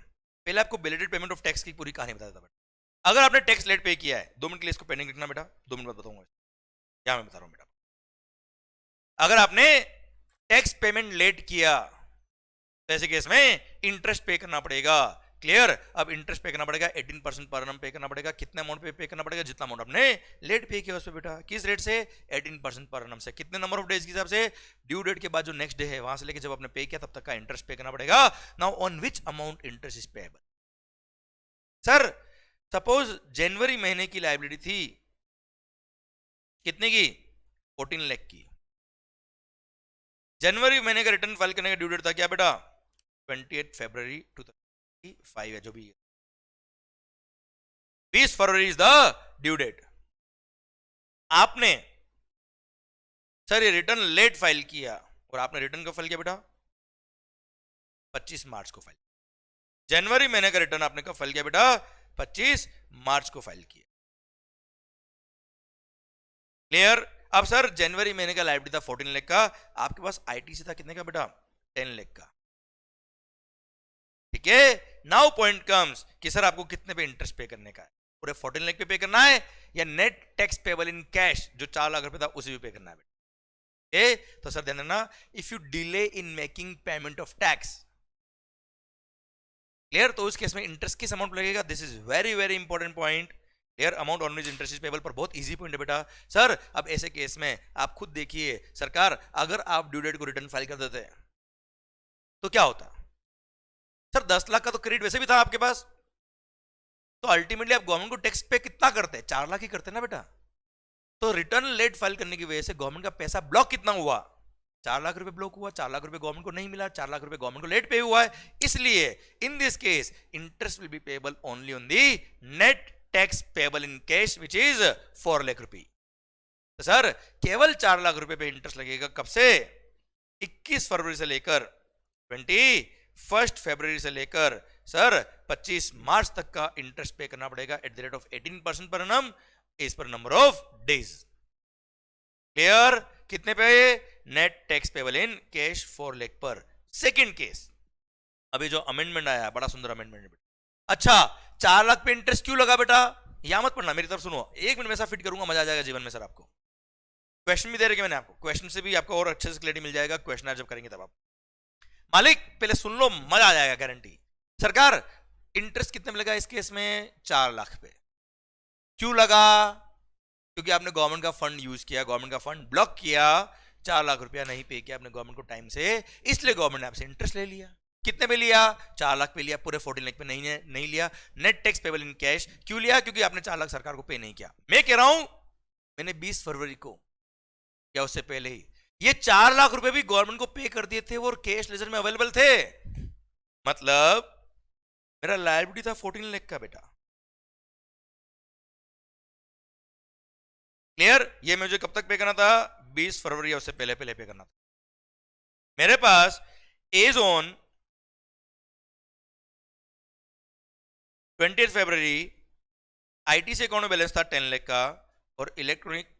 पहले आपको बिलेटेड पेमेंट ऑफ टैक्स की पूरी कहानी बता देता बेटा। अगर आपने टैक्स लेट पे किया है, 2 मिनट के लिए इसको पेंडिंग रखना बेटा, 2 मिनट बाद बताऊंगा क्या मैं बता रहा हूं बेटा। अगर आपने टैक्स पेमेंट लेट किया तो ऐसे केस में इंटरेस्ट पे करना पड़ेगा। क्लियर? अब इंटरेस्ट पे करना पड़ेगा 18% पर annum पे करना पड़ेगा। कितने अमाउंट पे करना पड़ेगा? जितना अमाउंट आपने लेट पे किया उस पे बेटा। किस रेट से? 18% पर annum से। कितने नंबर ऑफ डेज के हिसाब से? ड्यू डेट के बाद जो नेक्स्ट डे है वहां से लेके जब आपने पे किया तब तक का इंटरेस्ट पे करना पड़ेगा। Now on which amount interest is payable? Sir suppose जनवरी महीने की लायबिलिटी थी कितने की? 14 लाख की। जनवरी महीने का रिटर्न फाइल करने का ड्यू डेट था क्या बेटा? 28 फरवरी 2005 है जो भी है। 20 फरवरी इज द ड्यू डेट। आपने सर ये रिटर्न लेट फाइल किया और आपने रिटर्न कब फाइल किया बेटा? 25 मार्च को फाइल। जनवरी महीने का रिटर्न आपने कब फाइल किया बेटा? 25 मार्च को फाइल किया। क्लियर? अब सर जनवरी महीने का लायबिलिटी था 14 लाख का, आपके पास ITC था कितने का बेटा? 10 लाख का। ठीक है, नाउ पॉइंट कम्स कि सर आपको कितने पे इंटरेस्ट पे करने का है? पूरे 14 लाख पे पे करना है या net tax payable in cash जो 4 लाख रुपए था उसी पे पे करना है बेटा? तो सर ध्यान देना, if you delay in making payment of tax, clear, तो उस केस में इंटरेस्ट किस अमाउंट लगेगा? This is very very important point. Clear? Amount on which interest is payable पर बहुत इजी पॉइंट है बेटा। सर अब ऐसे केस में आप खुद देखिए, सरकार अगर आप ड्यू डेट को रिटर्न फाइल कर देते तो क्या होता? सर 10 लाख का तो क्रेडिट वैसे भी था आपके पास, तो अल्टीमेटली आप गवर्नमेंट को टैक्स पे कितना करते? 4 लाख ही करते ना बेटा। तो रिटर्न लेट फाइल करने की वजह से गवर्नमेंट का पैसा ब्लॉक कितना हुआ? 4 लाख रुपए ब्लॉक हुआ। 4 लाख रुपए गवर्नमेंट को नहीं मिला, 4 लाख रुपए गवर्नमेंट को लेट पे हुआ है। इसलिए इन this case interest will be payable only on the net tax payable in cash which is 4 lakh रुपए। तो सर केवल 4 लाख रुपए पे इंटरेस्ट लगेगा कब से? 21 फरवरी से लेकर 21 फरवरी से लेकर सर 25 मार्च तक का इंटरेस्ट पे करना पड़ेगा एट द रेट ऑफ 18% पर annum is per number of days. Clear? कितने पे? Net tax payable in cash 4 lakh पर। सेकंड केस, अभी जो अमेंडमेंट आया, बड़ा सुंदर अमेंडमेंट है। अच्छा 4 लाख पे इंटरेस्ट क्यों लगा बेटा? यहां मत पढ़ना, मेरी तरफ सुनो, 1 मिनट में ऐसा फिट करूंगा, मजा आ जाएगा जीवन में। सर आपको क्वेश्चन भी दे रखे मैंने आपको, क्वेश्चन से भी आपको और अच्छे से क्लैरिटी मिल जाएगा। क्वेश्चन जब करेंगे तब आप मालिक पहले सुन लो, मजा आ जाएगा गारंटी। सरकार इंटरेस्ट कितने में लगा इस केस में? 4 लाख पे। क्यों लगा? क्योंकि आपने गवर्नमेंट का फंड यूज किया, गवर्नमेंट का फंड ब्लॉक किया, 4 लाख रुपया नहीं पे किया आपने गवर्नमेंट को टाइम से, इसलिए गवर्नमेंट ने आपसे इंटरेस्ट ले लिया। कितने पे लिया? 4 लाख पे लिया, पूरे 14 लाख पे नहीं लिया। Net tax payable in cash क्यों लिया? क्योंकि आपने 4 लाख सरकार को पे नहीं किया। मैं कह रहा हूं मैंने 20 फरवरी को या उससे पहले ही ये 4 लाख रुपए भी गवर्नमेंट को पे कर दिए थे और कैश लेजर में अवेलेबल थे। मतलब मेरा लायबिलिटी था 14 लाख का बेटा। क्लियर? ये मुझे कब तक पे करना था? 20 फरवरी, उससे पहले पहले पे करना था। मेरे पास एज ऑन 20 फरवरी आईटीसी अकाउंट में बैलेंस था 10 लाख का, और इलेक्ट्रॉनिक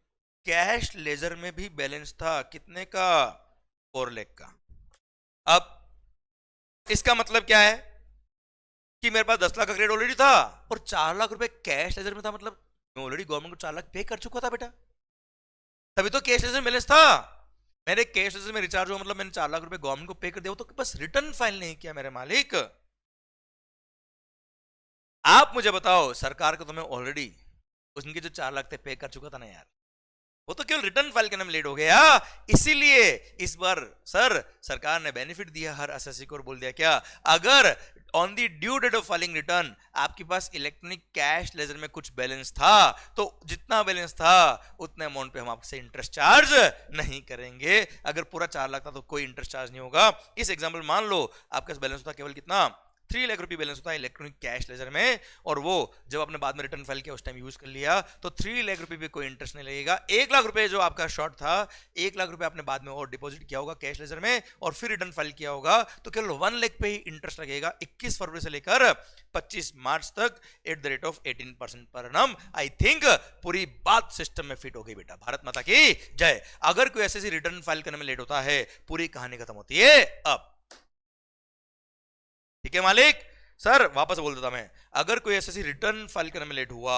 कैश लेजर में भी बैलेंस था कितने का? 4 लाख का। अब इसका मतलब क्या है कि मेरे पास 10 लाख का क्रेडिट ऑलरेडी था और 4 लाख रुपए कैश लेजर में था, मतलब मैं ऑलरेडी गवर्नमेंट को 4 लाख पे कर चुका था बेटा, तभी तो कैश लेजर बैलेंस था। मेरे कैश लेजर में रिचार्ज हुआ, मतलब मैंने 4 लाख रुपए गवर्नमेंट को पे कर दिया, तो बस रिटर्न फाइल नहीं किया मेरे मालिक। आप मुझे बताओ, सरकार को तो मैं ऑलरेडी उनके जो 4 लाख थे पे कर चुका था ना यार, वो तो केवल रिटर्न फाइल करने में लेट हो गया। इसीलिए इस बार सर सरकार ने बेनिफिट दिया हर एसएससी को और बोल दिया क्या, अगर on the due date of filing return आपके पास इलेक्ट्रॉनिक कैश लेजर में कुछ बैलेंस था, तो जितना बैलेंस था उतने अमाउंट पे हम आपसे इंटरेस्ट चार्ज नहीं करेंगे। अगर पूरा 4 लाख था तो कोई इंटरेस्ट चार्ज नहीं होगा। इस एग्जाम्पल मान लो आपके पास बैलेंस था केवल कितना, 3 लाख रुपए बैलेंस होता है इलेक्ट्रॉनिक कैश लेजर में, और वो जब आपने बाद में रिटर्न फाइल किया उस टाइम यूज कर लिया, तो 3 लाख रुपए पे कोई इंटरेस्ट नहीं लगेगा। 1 लाख रुपए जो आपका शॉर्ट था, 1 लाख रुपए आपने बाद में और डिपॉजिट किया होगा कैश लेजर में और फिर रिटर्न फाइल किया होगा, तो केवल 1 लाख पे ही इंटरेस्ट लगेगा 21 फरवरी से लेकर 25 मार्च तक at the rate of 18% per annum. I think पूरी बात सिस्टम में फिट हो गई बेटा। भारत माता की जय। अगर कोई ऐसे रिटर्न फाइल करने में लेट होता है, पूरी कहानी खत्म होती है। अब ठीक है मालिक? सर वापस बोल देता मैं, अगर कोई ऐसे रिटर्न फाइल करने में लेट हुआ,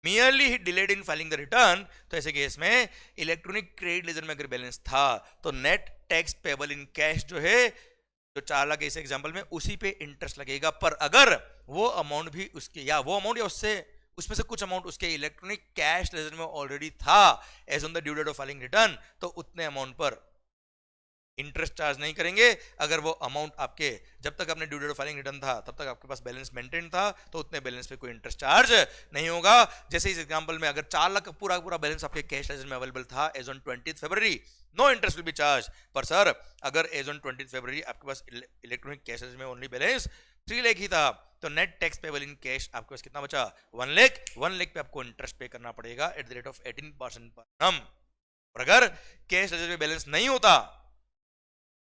merely he delayed in filing the return, तो ऐसे केस में इलेक्ट्रॉनिक क्रेडिट लेजर में अगर बैलेंस था तो net tax payable in cash जो है, जो 4 लाख इस एग्जांपल में, उसी पे इंटरेस्ट लगेगा। पर अगर वो अमाउंट भी उसके, या वो अमाउंट या उससे उसमें से कुछ अमाउंट उसके इलेक्ट्रॉनिक कैश लेजर में ऑलरेडी था as on the due date of filing return, तो उतने अमाउंट पर इंटरेस्ट चार्ज नहीं करेंगे। अगर वो अमाउंट आपके जब तक आपने due date of filing return था तब तक आपके पास बैलेंस मेंटेन था, तो उतने बैलेंस पे कोई इंटरेस्ट चार्ज नहीं होगा। जैसे इस एग्जांपल में अगर 4 लाख का पूरा पूरा बैलेंस आपके कैश लेजर में अवेलेबल था एज ऑन 20 फरवरी, no interest will be charge. पर सर अगर एज ऑन 20 फरवरी आपके पास इलेक्ट्रॉनिक कैश लेजर में ओनली बैलेंस 3 लाख ही था, तो net tax payable in cash आपके पास कितना बचा? 1 लाख। 1 लाख पे आपको इंटरेस्ट पे करना पड़ेगा एट द रेट ऑफ 18% पर annum। और अगर कैश लेजर में बैलेंस नहीं होता,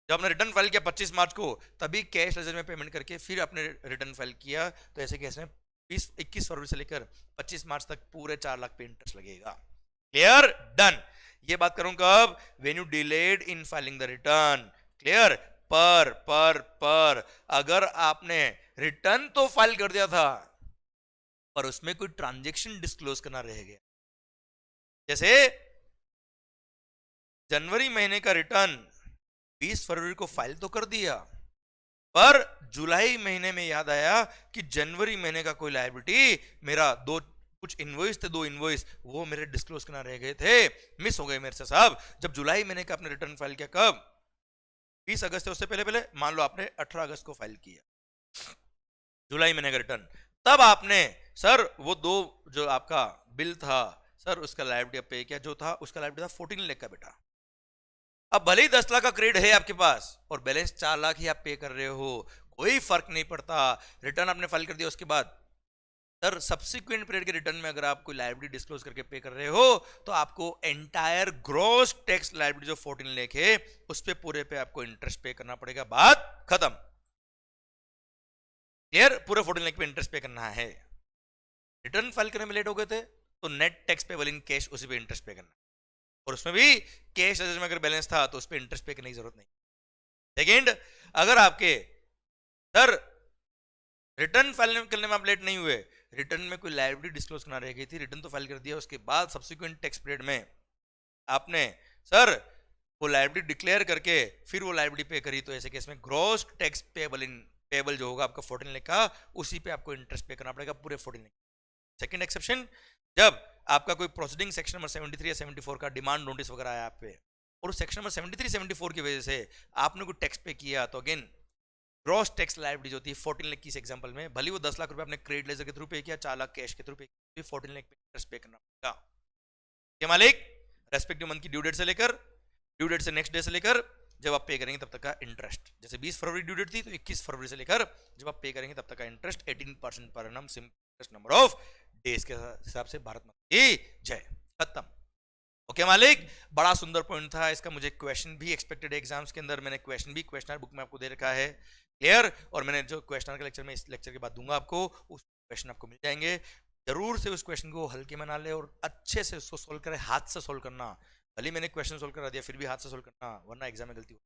जब आपने रिटर्न फाइल किया 25 मार्च को, तभी कैश लेजर में पेमेंट करके फिर आपने रिटर्न फाइल किया, तो ऐसे केस में 21 फरवरी से लेकर 25 मार्च तक पूरे 4 लाख पे इंटरेस्ट लगेगा। क्लियर? डन। ये बात करूं कब? When you delayed in filing the return. Clear? पर अगर आपने रिटर्न तो फाइल कर दिया था पर उसमें कोई ट्रांजेक्शन डिस्क्लोज करना रह गया, जैसे जनवरी महीने का रिटर्न 20 फरवरी को फाइल तो कर दिया, पर जुलाई महीने में याद आया कि जनवरी महीने का कोई लायबिलिटी मेरा कुछ इनवॉइस थे, 2 इनवॉइस वो मेरे डिस्क्लोज करना रह गए थे, मिस हो गए मेरे से साहब। जब जुलाई महीने का आपने रिटर्न फाइल किया, कब? 20 अगस्त है, उससे पहले पहले मान लो आपने 18 अगस्त को फाइल किया जुलाई महीने का रिटर्न, तब आपने सर वो 2 जो आपका बिल था सर उसका लायबिलिटी पे किया, जो था उसका लायबिलिटी था 14 लाख का बेटा। अब भले ही 10 लाख का क्रेडिट है आपके पास और बैलेंस 4 लाख ही आप पे कर रहे हो, कोई फर्क नहीं पड़ता। रिटर्न आपने फाइल कर दिया, उसके बाद सर सब्सिक्वेंट पीरियड के रिटर्न में अगर आप कोई लायबिलिटी डिस्क्लोज करके पे कर रहे हो, तो आपको एंटायर ग्रॉस टैक्स लायबिलिटी जो 14 लाख है उस पे पूरे पे आपको इंटरेस्ट पे करना पड़ेगा। बात खत्म। क्लियर? पूरे 14 लाख पे इंटरेस्ट पे करना है। रिटर्न फाइल करने में लेट हो गए थे तो net tax payable in cash उसी पे इंटरेस्ट पे करना, और उसमें भी कैश लेजर में अगर बैलेंस था तो उस पर इंटरेस्ट पे करने की जरूरत नहीं। सेकेंड, अगर आपके सर रिटर्न फाइल करने में आप लेट नहीं हुए, रिटर्न में कोई लायबिलिटी डिस्क्लोज करना रह गई थी, रिटर्न तो फाइल कर दिया, उसके बाद सब्सिक्वेंट टैक्स पीरियड में आपने सर वो लायबिलिटी डिक्लेयर करके फिर वो लायबिलिटी पे करी, तो ऐसे केस में ग्रॉस टैक्स पेबल जो होगा आपका 14 लाख का, उसी पे आपको इंटरेस्ट पे करना पड़ेगा पूरे 14 लाख। सेकेंड एक्सेप्शन, जब आपका कोई प्रोसीडिंग सेक्शन नंबर 73 या 74 का डिमांड नोटिस वगैरह आया आप पे, और उस सेक्शन नंबर 73 74 की वजह से आपने कोई टैक्स पे किया, तो अगेन ग्रॉस टैक्स लायबिलिटी जो होती है 14 लाख की इस एग्जांपल में, भले वो 10 लाख रुपए आपने क्रेडिट लेजर के थ्रू पे किया, 4 लाख कैश के थ्रू पे किया, 14 लाख पे इंटरेस्ट पे करना पड़ेगा। क्या मालिक? रेस्पेक्टिव मंथ की ड्यू डेट से लेकर, ड्यू डेट से नेक्स्ट डे से लेकर जब आप पे करेंगे तब तक का इंटरेस्ट, जैसे 20 फरवरी ड्यू डेट थी तो 21 फरवरी से लेकर जब आप पे करेंगे तब तक का interest 18% per annum, simple number of days के हिसाब से। भारत माता की जय। खत्म। ओके मालिक, बड़ा सुंदर पॉइंट था इसका। मुझे क्वेश्चन भी एक्सपेक्टेड एग्जाम्स के अंदर, मैंने क्वेश्चन भी क्वेश्चनर बुक में आपको दे रखा है, क्लियर। और मैंने जो क्वेश्चनर का लेक्चर में इस लेक्चर के बाद दूंगा आपको, उस क्वेश्चन आपको मिल जाएंगे। जरूर से उस क्वेश्चन को हल्के में ना ले और अच्छे से उसको सोल्व करें, हाथ से सोल्व करना। भले मैंने क्वेश्चन सोल्व करा दिया, फिर भी हाथ से सोल्व करना, वरना एग्जाम में गलती हो।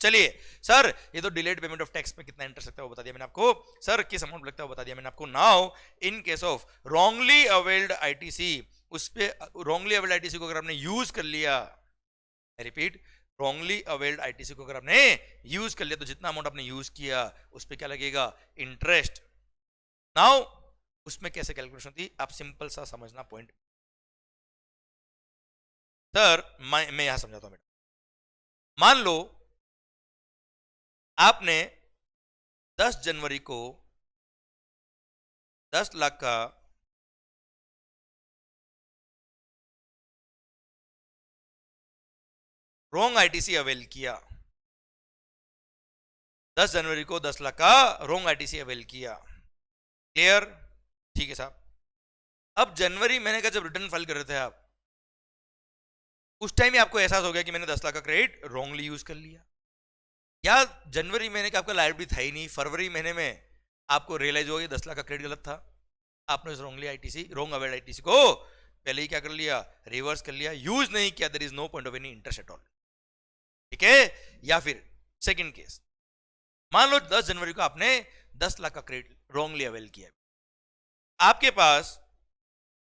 चलिए सर, ये तो डिलेड पेमेंट ऑफ टैक्स में कितना इंटरेस्ट लगता है वो बता दिया मैंने आपको। सर किस अमाउंट लगता है वो बता दिया मैंने आपको। Now in case of wrongly availed ITC, उस पे रॉन्गली अवेल्ड आईटीसी को अगर आपने यूज कर लिया, रिपीट, रॉन्गली अवेल्ड आईटीसी को अगर आपने यूज कर लिया, तो जितना अमाउंट आपने यूज किया उस पे क्या लगेगा, इंटरेस्ट। नाउ उसमें कैसे कैलकुलेशन होती, आप सिंपल सा समझना पॉइंट। सर मैं यहां समझाता हूं बेटा। मान लो आपने 10 जनवरी को 10 लाख का रॉन्ग आईटीसी अवेल किया, 10 जनवरी को 10 लाख का रॉन्ग आईटीसी अवेल किया, क्लियर, ठीक है साहब। अब जनवरी महीने का जब रिटर्न फाइल कर रहे थे आप, उस टाइम ही आपको एहसास हो गया कि मैंने 10 लाख का क्रेडिट रॉन्गली यूज कर लिया, या जनवरी महीने का आपका लायबिलिटी था ही नहीं, फरवरी महीने में आपको रियलाइज हो गया 10 लाख का क्रेडिट गलत था, आपने उस wrongly ITC, wrong availed ITC को पहले ही क्या कर लिया, रिवर्स कर लिया, यूज नहीं किया, there is no point of any interest at all, ठीक है। या फिर सेकंड केस, मान लो 10 जनवरी को आपने 10 लाख का क्रेडिट रॉन्गली अवेल किया, आपके पास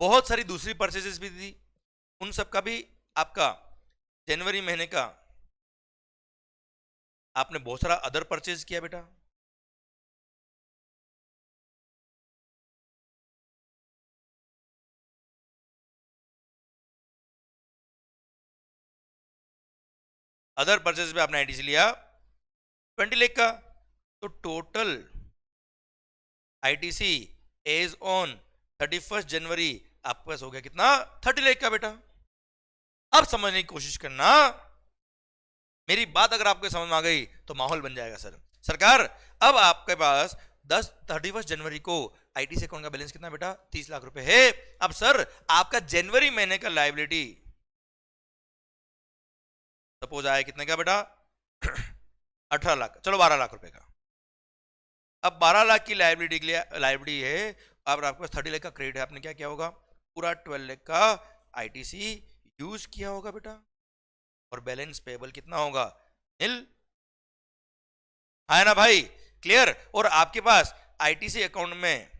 बहुत सारी दूसरी परचेजेस भी थी, उन सब का भी आपका जनवरी महीने का आपने बहुत सारा अदर परचेज किया बेटा, अदर परचेज पे आपने आईटीसी लिया 20 लाख का, तो टोटल आईटीसी एज ऑन 31 जनवरी आपके पास हो गया कितना, 30 लाख का बेटा। अब समझने की कोशिश करना, मेरी बात अगर आपको समझ में आ गई तो माहौल बन जाएगा सर। सरकार, अब आपके पास 31 जनवरी को आईटीसी अकाउंट का बैलेंस कितना बेटा, 30 लाख रुपए है। अब सर आपका जनवरी महीने का लायबिलिटी सपोज आया कितने का बेटा 18 लाख, चलो 12 लाख रुपए का। अब 12 लाख की लायबिलिटी है, अब आपके पास 30 लाख का क्रेडिट है, आपने क्या किया होगा, पूरा 12 लाख का आईटीसी यूज किया होगा बेटा, और बैलेंस पेबल कितना होगा, नील, है ना भाई, क्लियर। और आपके पास आईटीसी अकाउंट में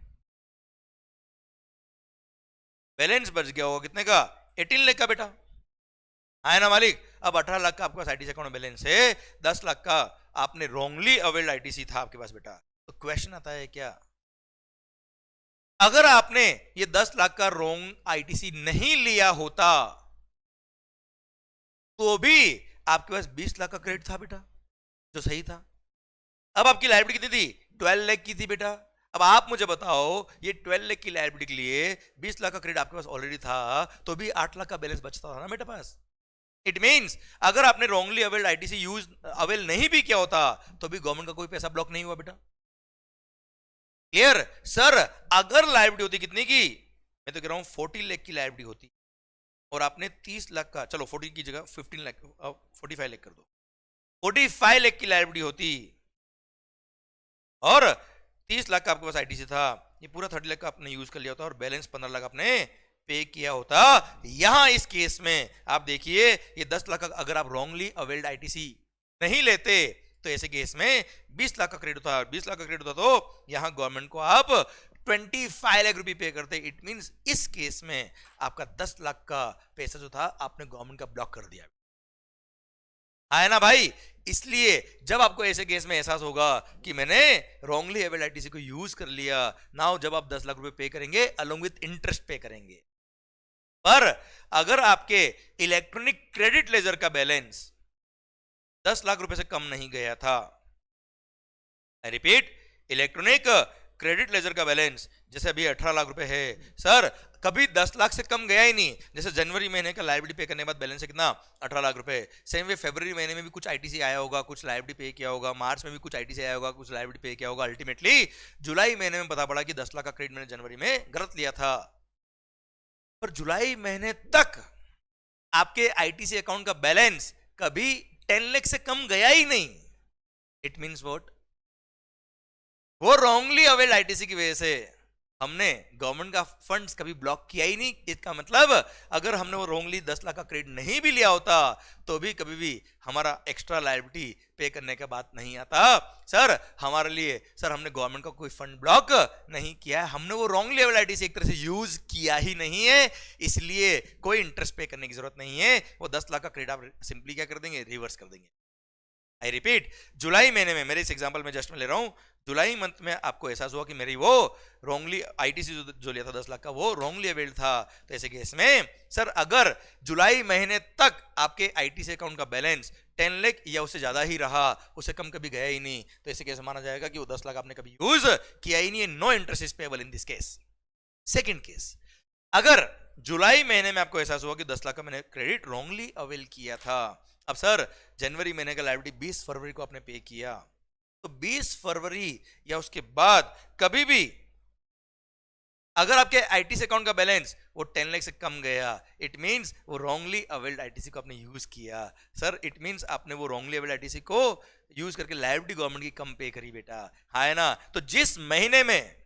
बैलेंस बच गया होगा कितने का, 18 लाख का बेटा, है ना मालिक। अब 18 लाख का आपके पास आईटीसी अकाउंट में बैलेंस है, 10 लाख का आपने रॉन्गली अवेल्ड आईटीसी था आपके पास बेटा। तो क्वेश्चन आता है क्या, अगर आपने ये 10 लाख का रॉन्ग आईटीसी नहीं लिया होता तो भी आपके पास 20 लाख का क्रेडिट था बेटा, जो सही था। अब आपकी लायबिलिटी कितनी थी, 12 लाख की थी बेटा। अब आप मुझे बताओ, ये 12 लाख की लायबिलिटी के लिए 20 लाख का क्रेडिट आपके पास ऑलरेडी था, तो भी 8 लाख का बैलेंस बचता था ना मेरे पास। इट मींस अगर आपने wrongly availed ITC use avail नहीं भी किया होता तो भी गवर्नमेंट का कोई पैसा ब्लॉक नहीं हुआ बेटा, क्लियर। सर अगर लायबिलिटी होती कितनी की, मैं तो कह रहा हूं 40 लाख की लायबिलिटी होती, और आपने 30 लाख का, चलो 40 की जगह 15 लाख 45 लाख कर दो, 45 लाख की लायबिलिटी होती और 30 लाख का आपके पास आईटीसी था, ये पूरा 30 लाख का आपने यूज कर लिया होता और बैलेंस 15 लाख आपने पे किया होता। यहां इस केस में आप देखिए, ये 10 लाख का अगर आप रॉन्गली अवेल्ड आईटीसी नहीं लेते तो ऐसे केस में 20 लाख का क्रेडिट था, 20 लाख का क्रेडिट होता तो यहां गवर्नमेंट को आप 25 लाख रुपए पे करते। इट मींस इस केस में आपका 10 लाख का पैसा जो था आपने गवर्नमेंट का ब्लॉक कर दिया, है ना भाई। इसलिए जब आपको ऐसे केस में एहसास होगा कि मैंने रॉन्गली अवेल्ड आईटीसी को यूज कर लिया, नाउ जब आप 10 लाख रुपए पे करेंगे अलोंग विथ इंटरेस्ट पे करेंगे, पर अगर आपके इलेक्ट्रॉनिक क्रेडिट लेजर का बैलेंस 10 लाख रुपए से कम नहीं गया था, I repeat, electronic credit laser का बैलेंस जैसे अभी 18 लाख रुपए है, सर कभी 10 लाख से कम गया ही नहीं। जैसे जनवरी महीने का लायबिलिटी पे करने के बाद बैलेंस है कितना, 18 लाख रुपए। सेम वे फरवरी महीने में भी कुछ आईटीसी आया होगा, कुछ लायबिलिटी पे किया होगा, मार्च में भी कुछ आईटीसी आया होगा, कुछ लायबिलिटी पे किया होगा। अल्टीमेटली जुलाई महीने में पता पड़ा कि 10 लाख का क्रेडिट मैंने जनवरी में गलत लिया था, पर जुलाई महीने तक आपके आईटीसी अकाउंट का बैलेंस कभी 10 लाख से कम गया ही नहीं, इट मींस व्हाट, वो रॉन्गली अवेल्ड आईटीसी की वजह से हमने गवर्नमेंट का फंड्स कभी ब्लॉक किया ही नहीं। इसका मतलब अगर हमने वो रॉन्गली 10 लाख का क्रेडिट नहीं भी लिया होता तो भी कभी भी हमारा एक्स्ट्रा लायबिलिटी पे करने का बात नहीं आता। सर हमारे लिए सर हमने गवर्नमेंट का कोई फंड ब्लॉक नहीं किया है, हमने वो रॉन्गली अवेल्ड आईटीसी एक तरह से यूज किया ही नहीं है, इसलिए कोई इंटरेस्ट पे करने की जरूरत नहीं है। वो 10 लाख का क्रेडिट आप सिंपली क्या कर देंगे, रिवर्स कर देंगे। आई रिपीट, जुलाई महीने में, मेरे इस एग्जांपल में जस्ट मैं ले रहा हूं, जुलाई मंथ में आपको एहसास हुआ कि मेरी वो रॉन्गली आईटीसी जो लिया था 10 लाख का वो रॉन्गली अवेल्ड था, तो ऐसे केस में सर अगर जुलाई महीने तक आपके आईटीसी अकाउंट का बैलेंस 10 लाख या उससे ज्यादा ही रहा, उससे कम कभी गया ही नहीं, तो ऐसे केस माना जाएगा कि वो 10 लाख आपने कभी यूज किया ही नहीं है, no interest is payable in this case. Second case, अगर जुलाई महीने में आपको एहसास हुआ कि 10 लाख का मैंने क्रेडिट रॉन्गली अवेल किया था, अब सर जनवरी महीने का लायबिलिटी 20 फरवरी को आपने पे किया, तो 20 फरवरी या उसके बाद कभी भी अगर आपके आईटीसी अकाउंट का बैलेंस वो 10 लाख से कम गया, इट मींस वो रॉन्गली अवेल्ड आईटीसी को आपने यूज किया। सर इट मींस आपने वो रॉन्गली अवेल्ड आईटीसी को यूज करके लायबिलिटी गवर्नमेंट की कम पे करी बेटा, हाँ है ना। तो जिस महीने में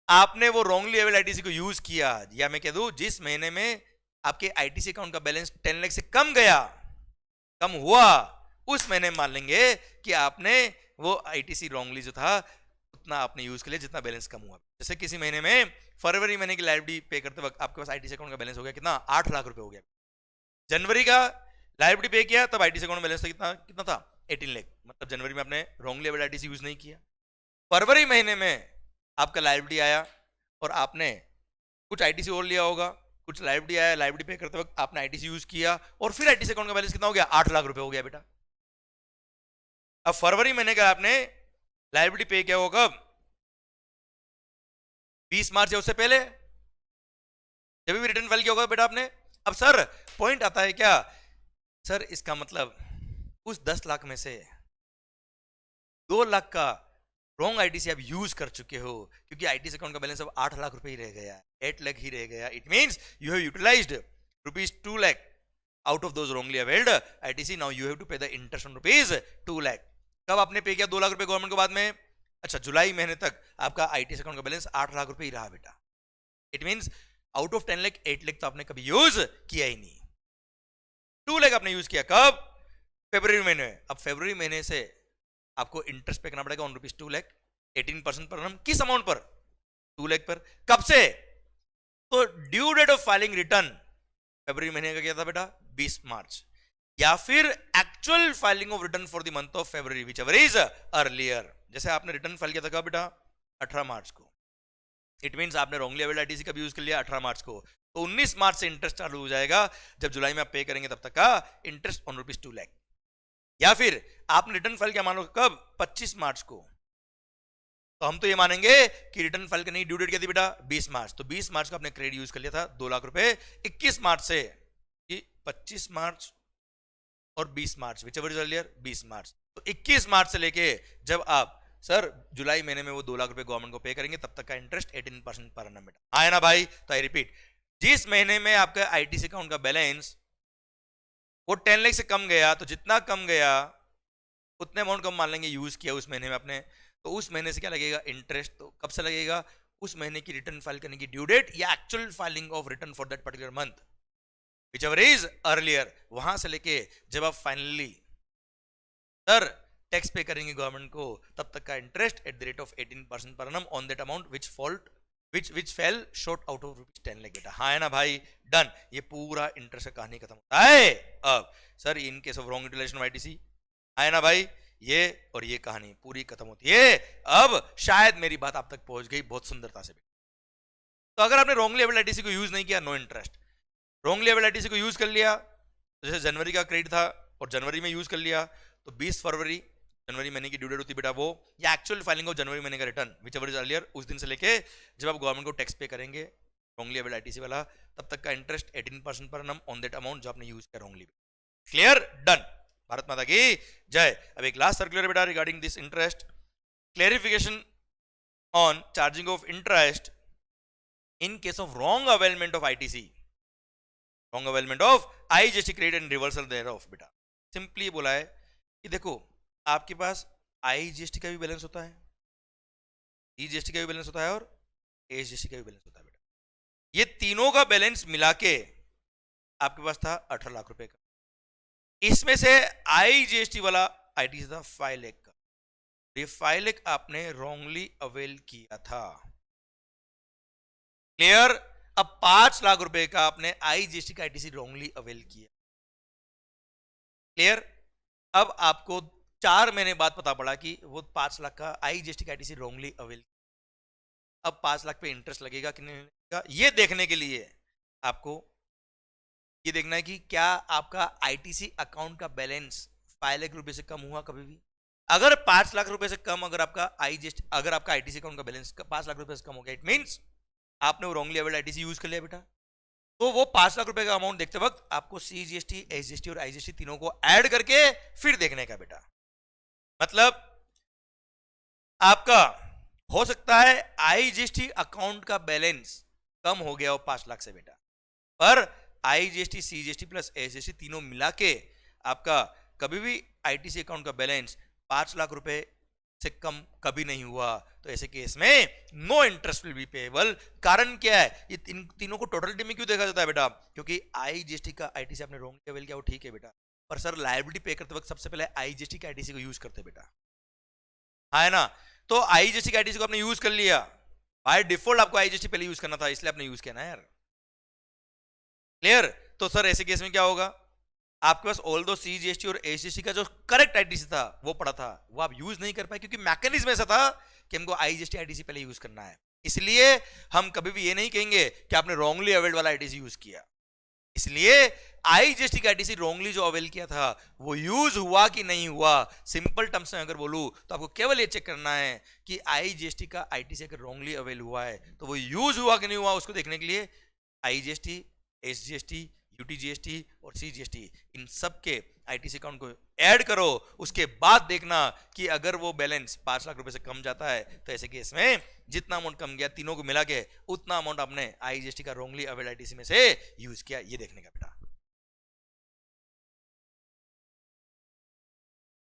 आपने वो रॉन्गली अवेल्ड आईटीसी को यूज किया, या मैं कह दूं जिस महीने में आपके आईटीसी अकाउंट का बैलेंस 10 लाख से कम गया, कम हुआ, उस महीने मान लेंगे कि आपने वो आईटीसी रॉन्गली जो था उतना आपने यूज कर लिया जितना बैलेंस कम हुआ। जैसे किसी महीने में फरवरी महीने की लायबिलिटी पे करते वक्त आपके पास आईटीसी अकाउंट का बैलेंस हो गया कितना, 8 लाख रुपए हो गया। जनवरी का लायबिलिटी पे किया तब आईटीसी अकाउंट बैलेंस कितना कितना था, 18 लाख, मतलब जनवरी में आपने रॉन्गली अवेल्ड आईटीसी यूज नहीं किया। फरवरी महीने में आपका लायबिलिटी आया और आपने कुछ आईटीसी और लिया होगा, कुछ लायबिलिटी आया, लायबिलिटी पे करते वक्त आपने आईटीसी यूज किया और फिर आईटीसी अकाउंट का बैलेंस कितना हो गया, 8 लाख रुपए हो गया बेटा। अब फरवरी महीने का आपने लायबिलिटी पे किया होगा कब, 20 मार्च या उससे पहले, जब भी रिटर्न फाइल किया होगा बेटा आपने। अब सर पॉइंट आता है क्या, सर इसका मतलब उस 10 लाख में से 2 लाख का रॉन्ग आईटीसी आप यूज कर चुके हो, क्योंकि आईटीसी अकाउंट का बैलेंस अब 8 लाख रुपए ही रह गया, 8 लाख ही रह गया। It means you have utilised ₹2 lakh out of those wrongly availed ITC, now you have to pay the interest on ₹2 lakh. कब आपने पे किया, 2 लाख रुपए गवर्नमेंट को बाद में। अच्छा जुलाई महीने तक आपका आईटीसी अकाउंट का बैलेंस 8 लाख रुपए ही रहा बेटा, it means out of 10 lakh 8 lakh तो आपने कभी यूज किया ही नहीं, 2 लाख आपने यूज किया कब, फरवरी महीने। अब फरवरी महीने से आपको इंटरेस्ट पे करना पड़ेगा ऑन ₹2 लाख, 18% पर annum, किस अमाउंट पर, 2 लाख पर। कब से, तो due date of filing return फरवरी महीने का क्या था बेटा, 20 मार्च, या फिर actual filing of return for the month of February whichever is earlier. जैसे आपने रिटर्न फाइल किया था कब बेटा, 18 मार्च को, इट मींस आपने रॉन्गली अवेल्ड आईटीसी का भी यूज कर लिया 18 मार्च को, तो 19 मार्च से इंटरेस्ट चालू हो जाएगा, जब जुलाई में आप पे करेंगे तब तक का इंटरेस्ट ऑन ₹2 लाख। या फिर आपने रिटर्न फाइल क्या मानो कब, 25 मार्च को, तो हम तो ये मानेंगे कि रिटर्न फाइल करने की ड्यू डेट क्या थी बेटा, 20 मार्च, तो 20 मार्च को आपने क्रेडिट यूज कर लिया था 2 लाख रुपए, 21 मार्च से, कि 25 मार्च और 20 मार्च विच एवर इज अर्लियर, 20 मार्च, तो 21 मार्च से लेके जब आप सर जुलाई महीने में वो 2 लाख रुपए गवर्नमेंट को पे करेंगे तब तक का इंटरेस्ट 18% पर annum बेटा, आया ना भाई। तो आई रिपीट, जिस महीने में आपका आईटीसी अकाउंट का बैलेंस वो 10 लाख से कम गया, तो जितना कम गया उतने अमाउंट कम मान लेंगे यूज किया उस महीने में आपने, तो उस महीने से क्या लगेगा, इंटरेस्ट। तो कब से लगेगा, उस महीने की रिटर्न फाइल करने की ड्यू डेट या actual filing of return for that particular month which ever is earlier, वहां से लेके जब आप फाइनली सर टैक्स पे करेंगे गवर्नमेंट को, तब तक का interest at the rate of 18% पर annum on that amount which fail short out of ₹10 lakh बेटा, हाँ है ना भाई, डन। ये पूरा इंटरेस्ट का कहानी खत्म होता है। अब sir in case of wrong utilisation of ITC, है ना भाई, ये और ये कहानी पूरी खत्म होती है। अब शायद मेरी बात आप तक पहुंच गई बहुत सुंदरता से। तो अगर आपने रॉन्गली अवेल्ड आईटीसी को यूज नहीं किया, no interest. Wrongly availed ITC को यूज कर लिया, तो जैसे जनवरी का क्रेडिट था और जनवरी में यूज कर लिया, तो 20 फरवरी जनवरी महीने की ड्यू डेट होती बेटा वो, या एक्चुअल फाइलिंग ऑफ जनवरी महीने का return which ever is earlier, उस दिन से लेके जब आप गवर्नमेंट को टैक्स पे करेंगे रॉन्गली अवेल्ड आईटीसी वाला, तब तक का इंटरेस्ट 18% पर annum ऑन दैट अमाउंट जो आपने यूज किया रॉन्गली। क्लियर, डन, भारत माता की जय। अब एक लास्ट सर्कुलर बेटा regarding this interest, clarification on charging of interest in case of wrong availment of ITC. Wrong availment of IGST credit and reversal thereof. बेटा सिंपली बोला है कि देखो आपके पास आईजीएसटी का भी बैलेंस होता है, ईजीएसटी का भी बैलेंस होता है और एसजीएसटी का भी बैलेंस होता है। बेटा ये तीनों का बैलेंस मिला के आपके पास था 18 लाख रुपए का। इसमें से आईजीएसटी वाला आईटीसी था 5 लाख का। ये 5 लाख आपने रॉन्गली अवेल किया था। क्लियर? अब 5 लाख रुपए का आपने आईजीएसटी का आईटीसी रॉन्गली अवेल किया। क्लियर? अब आपको 4 महीने बाद पता पड़ा कि वो 5 लाख का आईजीएसटी का आईटीसी रॉन्गली अवेल। अब 5 लाख पे इंटरेस्ट लगेगा कि नहीं लगेगा, ये देखने के लिए आपको ये देखना है कि क्या आपका आईटीसी अकाउंट का बैलेंस 5 लाख रुपए से कम हुआ कभी भी। अगर 5 लाख रुपए से कम अगर आपका आईटीसी अकाउंट का बैलेंस 5 लाख रुपए से कम हो गया, इट मींस आपने वो रॉन्गली अवेल्ड आईटीसी यूज कर लिया बेटा। तो वो 5 लाख रुपए का अमाउंट देखते वक्त आपको सीजीएसटी, एसजीएसटी और आईजीएसटी तीनों को ऐड करके फिर देखने का बेटा। मतलब आपका हो सकता है आईजीएसटी अकाउंट का बैलेंस कम हो गया हो 5 लाख से बेटा, पर आईजीएसटी, सीजीएसटी प्लस एसजीएसटी तीनों मिला के आपका कभी भी आईटीसी अकाउंट का बैलेंस 5 लाख रुपए से कम कभी नहीं हुआ। तो ऐसे केस में no interest will be payable. कारण क्या है, ये तीनों को टोटलिटी में क्यों देखा जाता है बेटा? क्योंकि आईजीएसटी का आईटीसी आपने रॉन्गली अवेल किया वो ठीक है बेटा, पर सर लायबिलिटी पे करते वक्त सबसे पहले आईजीएसटी का आईटीसी को यूज करते बेटा, है ना? तो आईजीएसटी का आईटीसी को आपने यूज कर लिया, बाय डिफॉल्ट आपको आईजीएसटी पहले यूज करना था, इसलिए आपने यूज किया ना यार। क्लियर? तो सर ऐसे केस में क्या होगा, आपके पास ऑल दो सीजीएसटी और एसजीएसटी का जो करेक्ट आईटीसी था वो पड़ा था, वो आप यूज नहीं कर पाए क्योंकि मैकेनिज्म ऐसा था कि हमको आईजीएसटी आईटीसी पहले यूज करना है। इसलिए हम कभी भी ये नहीं कहेंगे कि आपने रॉन्गली अवेल्ड वाला आईटीसी यूज किया। इसलिए आईजीएसटी का आईटीसी रॉन्गली जो अवेल किया था वो यूज हुआ कि नहीं हुआ। सिंपल टर्म्स में अगर बोलूं तो आपको केवल ये चेक करना है कि आईजीएसटी का आईटीसी अगर रॉन्गली अवेल हुआ है तो वो यूज हुआ कि नहीं हुआ। उसको देखने के लिए आईजीएसटी, एसजीएसटी, यूटीजीएसटी और सीजीएसटी इन सब के आईटीसी अकाउंट को ऐड करो, उसके बाद देखना कि अगर वो बैलेंस 5 लाख रुपए से कम जाता है तो ऐसे केस में जितना अमाउंट कम गया तीनों को मिला के उतना अमाउंट आपने आईजीएसटी का रॉन्गली अवेल्ड आईटीसी में से यूज किया, ये देखने का बेटा।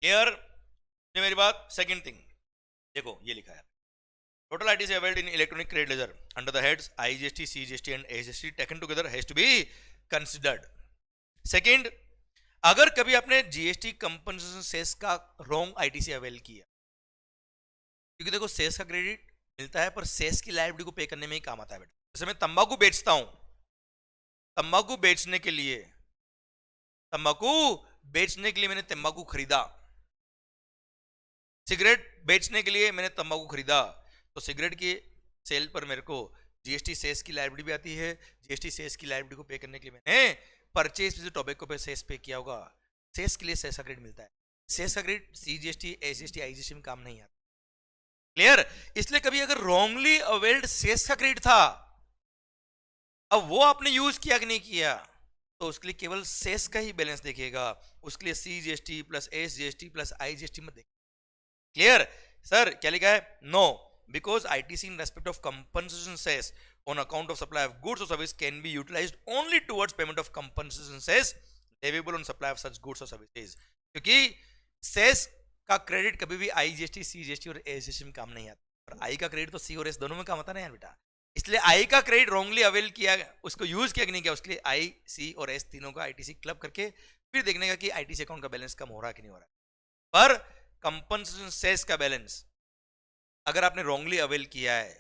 क्लियर मेरी बात? सेकंड थिंग देखो ये लिखा है, total ITC availed in electronic credit ledger under the heads IGST, CGST and SGST taken together has to be considered. Second, अगर कभी आपने जीएसटी कंपनसेशन सेस का रॉन्ग आईटीसी अवेल किया, क्योंकि देखो सेस का क्रेडिट मिलता है पर सेस की लायबिलिटी को पे करने में ही काम आता है बेटा। जैसे मैं तंबाकू बेचता हूं, तंबाकू बेचने के लिए मैंने तंबाकू खरीदा, सिगरेट बेचने के लिए मैंने तंबाकू खरीदा, तो सिगरेट की सेल पर मेरे को जीएसटी सेस की लायबिलिटी भी आती है। जीएसटी सेस की लायबिलिटी को पे करने के लिए मैंने परचेज से टोबैको पे सेस पे किया होगा, सेस के लिए सेस का क्रेडिट मिलता है। सेस का क्रेडिट सीजीएसटी, एसजीएसटी, आईजीएसटी में काम नहीं आता। क्लियर? इसलिए कभी अगर रॉन्गली अवेल्ड सेस का क्रेडिट था, अब वो आपने यूज किया कि नहीं किया, तो उसके लिए केवल सेस का ही बैलेंस देखिएगा, उसके लिए CGST plus SGST plus IGST मत देखिए। क्लियर? सर क्या लिखा है? No, because ITC in respect of compensation cess on account of supply of goods or service can be utilized only towards payment of compensation cess leviable on supply of such goods or services। क्योंकि cess का credit कभी भी IGST, CGST और SGST में काम नहीं आता, और आई का क्रेडिट तो सी और एस दोनों में काम आता है ना यार बेटा। इसलिए आई का क्रेडिट रॉन्गली अवेल किया, उसको यूज किया कि नहीं किया, उसके लिए आई, सी और एस तीनों का आईटीसी क्लब करके फिर देखने का कि आईटीसी अकाउंट का बैलेंस कम हो रहा है कि नहीं हो रहा है। पर कंपनसेशन सेस का बैलेंस अगर आपने रॉन्गली अवेल किया है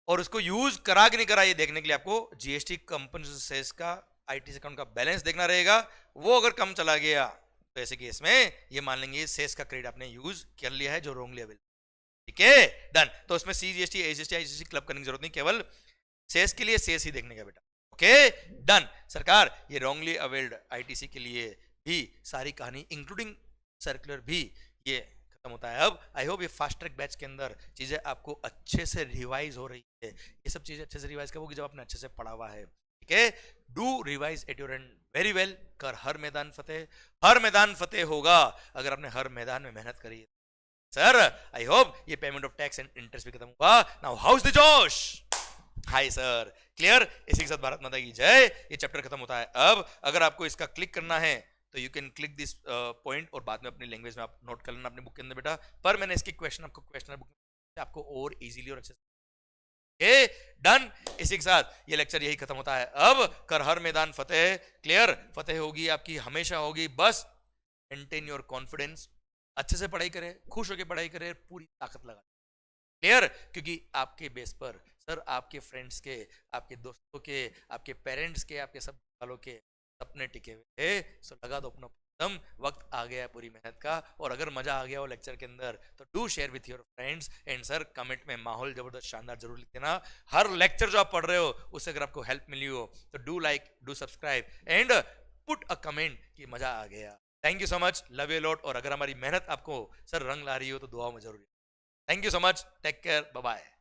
और उसको यूज करा कि नहीं करा, ये देखने के लिए आपको जीएसटी कंपनसेशन सेस का आईटीसी अकाउंट का बैलेंस देखना रहेगा। वो अगर कम चला गया तो ऐसे केस में ये मान लेंगे सेस का क्रेडिट आपने यूज कर लिया है जो रॉन्गली अवेल। ठीक है, डन। तो उसमें सीजीएसटी, एसजीएसटी, आईजीएसटी क्लब करने की जरूरत नहीं, केवल सेस के लिए सेस ही देखने का बेटा। Okay, done. सरकार ये रॉन्गली अवेल्ड आईटीसी के लिए भी सारी कहानी इंक्लूडिंग सर्कुलर भी ये खत्म होता है। अब आई होप ये फास्ट ट्रैक बैच के अंदर चीजें आपको अच्छे से रिवाइज हो रही है। ये सब चीजें अच्छे से रिवाइज कब होगी? जब आपने अच्छे से पढ़ा हुआ है। ठीक है, do revise at your and very well. कर हर मैदान फतेह, हर मैदान फतेह होगा अगर आपने हर मैदान में मेहनत करी है। सर आई होप ये payment of tax and interest भी खत्म हुआ। नाउ हाउ इज द जोश? Hi sir, clear? इसी के साथ भारत माता की जय। ये चैप्टर खत्म होता है। अब अगर आपको इसका क्लिक करना है तो you can click this point और बाद में अपनी लैंग्वेज में आप नोट कर लेना अपने बुक के अंदर बेटा। पर मैंने इसके क्वेश्चन आपको क्वेश्चन बुक में आपको और इजीली और अच्छे से डन। इसी के साथ ये लेक्चर यही खत्म होता है। अब कर हर मैदान फतेह। क्लियर? फतेह होगी आपकी, हमेशा होगी। बस मेंटेन योर कॉन्फिडेंस, अच्छे से पढ़ाई करें, खुश होकर पढ़ाई करें, पूरी ताकत लगा। क्लियर? क्योंकि आपके बेस पर सर आपके फ्रेंड्स के, आपके दोस्तों के, आपके पेरेंट्स के, आपके सब वालों के सपने टिके हुए हैं। सो लगा दो अपना एकदम, वक्त आ गया पूरी मेहनत का। और अगर मजा आ गया हो लेक्चर के अंदर तो do share with your friends and sir comment में माहौल जबरदस्त शानदार जरूर लिख देना। हर लेक्चर जो आप पढ़ रहे हो उससे अगर आपको हेल्प मिली हो तो do like, do subscribe and put a comment कि मजा आ गया। Thank you so much, love you lot. और अगर हमारी मेहनत आपको सर रंग ला रही हो तो दुआओं में जरूर। Thank you so much, take care, bye bye.